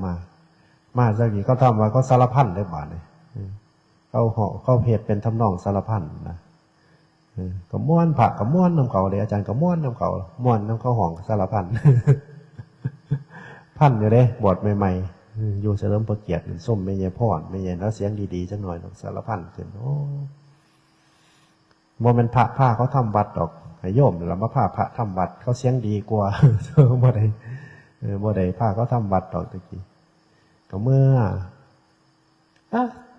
มาสักทีเขาทำมาก็สารพันได้บาทเลยเขาเหาะเขาเพจเป็นทำนองสารพันนะก็ม้วนผักก็ม้วนน้ำเขาเลยอาจารย์ก็ม้วนน้ำเขาม้วนน้ำเขาห่องสารพันพันอยู่เลยบทใหม่ๆอยู่เฉลิมพระเกียรติส้มไม่เย่พ่อนไม่เย่แล้วเสียงดีๆจังหน่อยสารพันขึ้นโอ้โมเมนต์ผ้าเขาทำวัดดอกไอ้โยมเรามาผ้าทำวัดเขาเสียงดีกว่าบ่ได้ผ้าเขาทำวัดดอกตะกี้ก็เมื่อ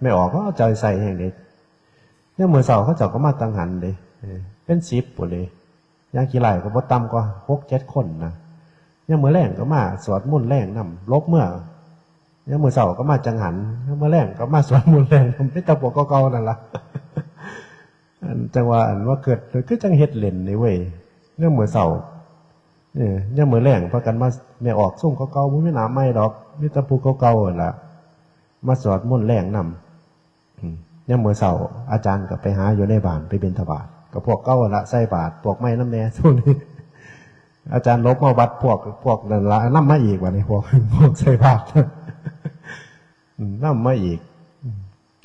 ไม่ออกก็เอาใจใส่แห่งเด็กเนี่ยเมื่อเสาร์เขาเจ้าก็มาตังหันเลยเป็น10ปุ่นเลยย่างกี่ไหลก็บ่ต่ำกว่า6-7 คนนะเนี่ยเมื่อแรงก็มาสวดมนต์แรงนำลบเมื่อเนี่ยเมื่อเสาร์ก็มาจังหันเมื่อแรงก็มาสวดมนต์แรงผมเป็นตะปกเก่าๆนั่นล่ะจังว่าอันว่าเกิดคือจังเฮ็ดเล่นนี่เว้ยเนี่ยเมื่อเสาร์เนี่ยเมื่อแรงพากันมาแม่ออกซุ่มเก่าๆบ่มีหน้าใหม่ดอกมีแต่ผู้เก่าๆนั่นล่ะมาสวดมนต์แรงนำเนี่ยเมื่อเสาร์อาจารย์ก็ไปหาอยู่ในบ้านไปบิณฑบาตกับพวกเก่าละใส่บาตรพวกไม้น้ำแน่ช่วงนี้อาจารย์ลบมาวัดพวกนั่นละน้ำมาอีกว่านี่พวกใส่บาตรน้ำมาอีก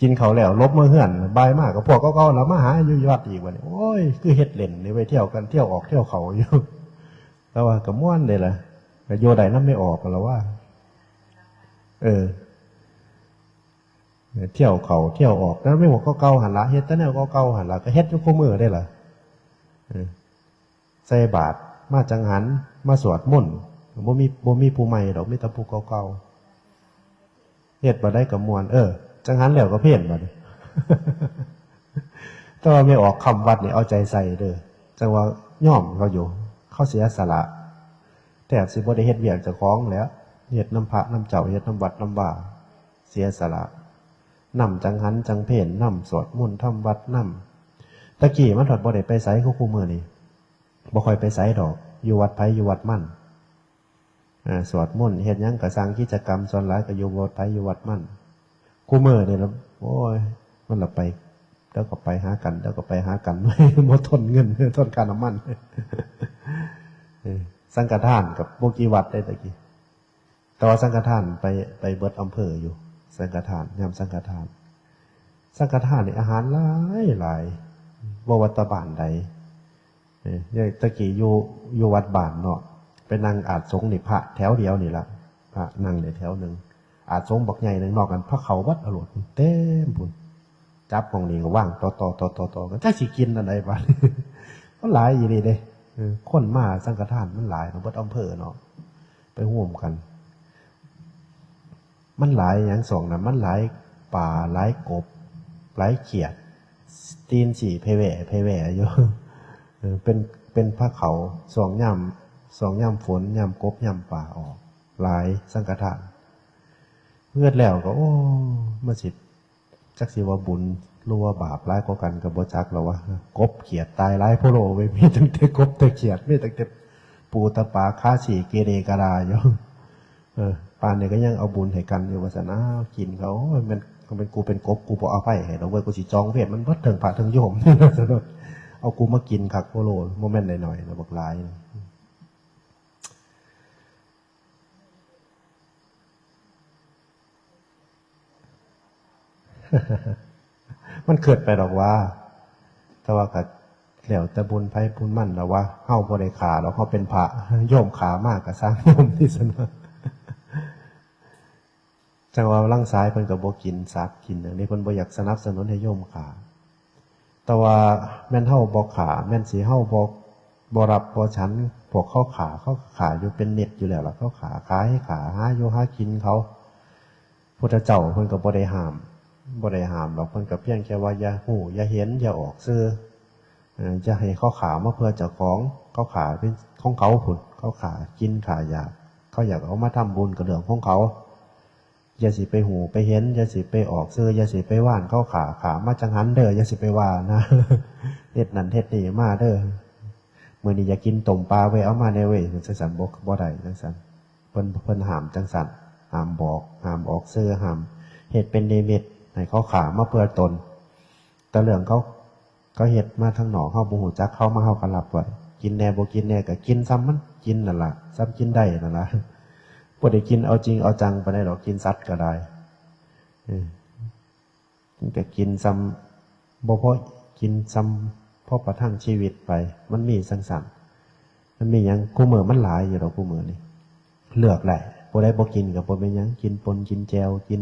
กินเขาแล้วลบมาเหื่อนบายมากกับพวกเก่าๆแล้วมาหาอยู่ยอดอีกว่านี่โอ้ยคือเฮ็ดเล่นนี่ไปเที่ยวกันเที่ยวออกเที่ยวเขาอยู่แต่ว่ากับม้วนเลยล่ะโยใดน้ำไม่ออกกันแล้วว่าเที่ยวเขาเที่ยวออกแล้วไม่หมดก็เก่าหันละเฮ็ดแต่แนวก็เก่าหันละก็เฮ็ดยุคคู่มือได้ล่ะใส่บาตรมาจังหันมาสวดมนต์บ่มีผู้ใหม่ดอกมีแต่ผู้เก่าๆเฮ็ดบ่ได้กับมวลจังหันแล้วก็เพี้ยนบัดนี้แต่ว่าไม่ออกคำวัดนี่เอาใจใส่เด้อจังว่าย่อมเขาอยู่เขาเสียสละแต่สิบ่ได้เฮ็ดเวียกเจ้าของแล้วเฮ็ดน้ำพระน้ำเจ้าเฮ็ดน้ำวัดน้ำว่าเสียสละนำจังหันจังเพ่นนำสวดมนต์ทำวัดนำตะกี้มันถอดบ่ได้ไปไสเขาคู่มือนี่บ่ค่อยไปไสดอกอยู่วัดไผอยู่วัดมั่นสวดมนต์เฮ็ดหยังก็สร้างกิจกรรมส่วนหลายก็อยู่วัดไผอยู่วัดมั่นคู่มือนี่แล้วโอ้ยมันละไปแล้วก็ไปหากันแล้วก็ไปหากันไม่บ่ทนเงินทนค่าน้ำมันสังฆทานกับบ่กี่วัดได้ตะกี้แต่ว่าสังฆทานไปเบิดอำเภออยู่สังฆทานยามสังฆทานนี่อาหารหลายบ่วัดตะบ้านใดตะกี้อยู่วัดบ้านเนาะไปนั่งอาจสงนี่พระแถวเดียวนี่ล่ะพระนั่งในแถวนึงอาจสงบักใหญ่นึงนอกกันพระเขาวัดอรรถเต็มพุ่นจับของนี่ก็ว่างต่อกันจักสิกินอันใดบัดมันหลายอีหลีเด้คนมาสังฆทานมันหลายเนาะเบิดอำเภอเนาะไปร่วมกันมันหลายอย่างสองนะมันหลายป่าหลายกบหลายเขียดตีนสี่เพแหวอยู่เป็นพระเขาสองย่ำฝนย่ำกบย่ำป่าออกหลายสังฆทานเพื่อแล้วก็โอ้มาสิจักสิว่าบุญรู้ว่าบาปร้ายกว่ากันกับบ่จักแล้ววะกบเขียดตายร้ายโพโลไว้มีตั้งแต่กบแต่เขียดมีตั้งแต่ปูตะปาค้าฉี่เกเรกาดาอยู่ปานเนี่ยก็ยังเอาบุญให้กันอยู่ว่าสนะกินเขามันเป็นกูเป็นกบกูบอกเอาไปให้เราเว้ยกูสิจองเวทมันเบิดถึงผ่าถึงโยมเอากูมากินคักโพโลโมเมนต์หน่อยๆเราบอกหลายมันเกิดไปหรอกว่าแต่ว่ากัแล้วแต่บุญไพ่บุญมั่นแล้วว่าเฮ้าบ่ได้ขาแล้วเขาเป็นพระโยมขามากกับสร้างโยมที่สนะจังว่าร่างซ้ายเพิ่นก็บ่กินสักกินอันนี้เพิ่นบ่อยากสนับสนุนให้โยมขาแต่ว่าแม่นเฮาบ่ขาแม่นสิเฮาบ่รับบ่ฉันพวกเขาขาอยู่เป็นเน็ตอยู่แล้วล่ะเขาขาให้ขาหาอยู่หากินเขาพุทธเจ้าเพิ่นก็บ่ได้ห้ามหรอกเพิ่นก็เพียงแค่ว่าอย่าหูอย่าเห็นอย่าออกซื่อจะให้เขาขามาเพื่อเจ้าของเขาขาเป็นของเขาพุ่นเขาขากินขาอยากเขาอยากเอามาทำบุญกับเรื่องของเขาอย่าสิไปหูไปเห็นอย่าสิไปออกซื่ออย่าสิไปว่านเขาขามาจังหันเด้ออย่าสิไปว่านะเฮ็ดนั่นเฮ็ดนี่มาเด้อมื้อนี้อยากกินต้มปลาไว้เอามาแน่เว้ยจังซั่นบ่ได้จังซั่นเพิ่นห้ามจังซั่น ห้ามบอกห้ามออกสื่อห้ามเหตุเป็นนิมิตให้เขาขามาเพื่อตนแต่เรื่องเขาเหตุมาทางหนอเขาบุหูจักเขามาเขากระลับไว้กินแน่บ่กินแน่ก็กินซ้ำมันกินนั่นล่ะซ้ำกินได้นั่นล่ะบ่ได้กินเอาจริงเอาจังไปได้หรอกกินสัตว์ก็ได้ก็กินซ้ำบ่พอกินซ้ำพอประทังชีวิตไปมันมีสั่งมันมีอย่างคู่มือมันหลายอยู่หรอกคู่มือนี่เลือกแหละบ่ได้บ่กินกับบ่เป็นหยังกินปนกินแจวกิน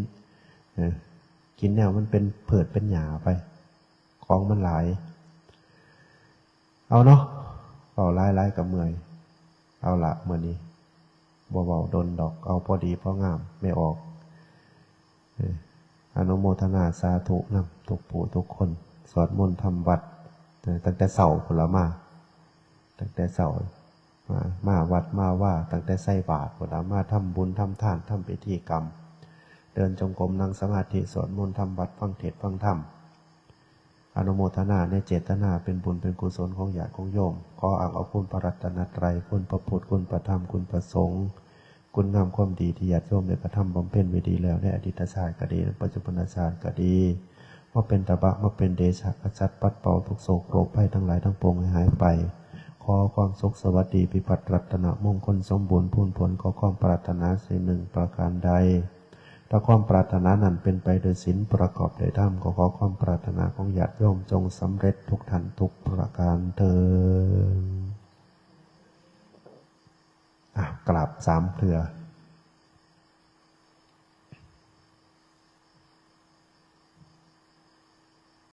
กินแนวมันเป็นเผิดเป็นหยาไปของมันหลายเอาเนาะเอาไล่กับเมื่อยเอาละเมื่อนี้บ่เบาโดนดอกเอาพอดีพองามไม่ออกอนุโมทนาสาธุนำทุกผู้ทุกคนสวดมนต์ทำวัดตั้งแต่เสาร์ผลมาตั้งแต่เสาร์มาวัดมาว่าตั้งแต่ใส่บาตรผลมาทำบุญทำทานทำพิธีกรรมเดินจงกรมนั่งสมาธิสวดมนต์ทำวัดฟังเทศน์ฟังธรรมอนุโมทนาในเจตนาเป็นบุญเป็นกุศลของญาติของโยมขออ้างเอาคุณพระรัตนตรัยคุณพระพุทธคุณพระธรรมคุณพระสงฆ์คุณงามความดีที่ญาติโยมได้กระทำบำเพ็ญไว้ดีแล้วในอดีตชาติก็ดีในปัจจุบันชาติก็ดีว่าเป็นตบะว่าเป็นเดชะกษัตริย์ปัดเป่าทุกโศกโรคภัยทั้งหลายทั้งปวงให้หายไปขอความสุขสวัสดีพิพัฒน์รัตนมงคลสมบูรณ์พูนผลขอความปรารถนาสิ่งหนึ่งประการใดถ้าความปรารถนานั้นเป็นไปโดยศีลประกอบด้วยธรรมก็ขอความปรารถนาของญาติโยมจงสำเร็จทุกท่านทุกประการเถิดกราบ3 เทื่อ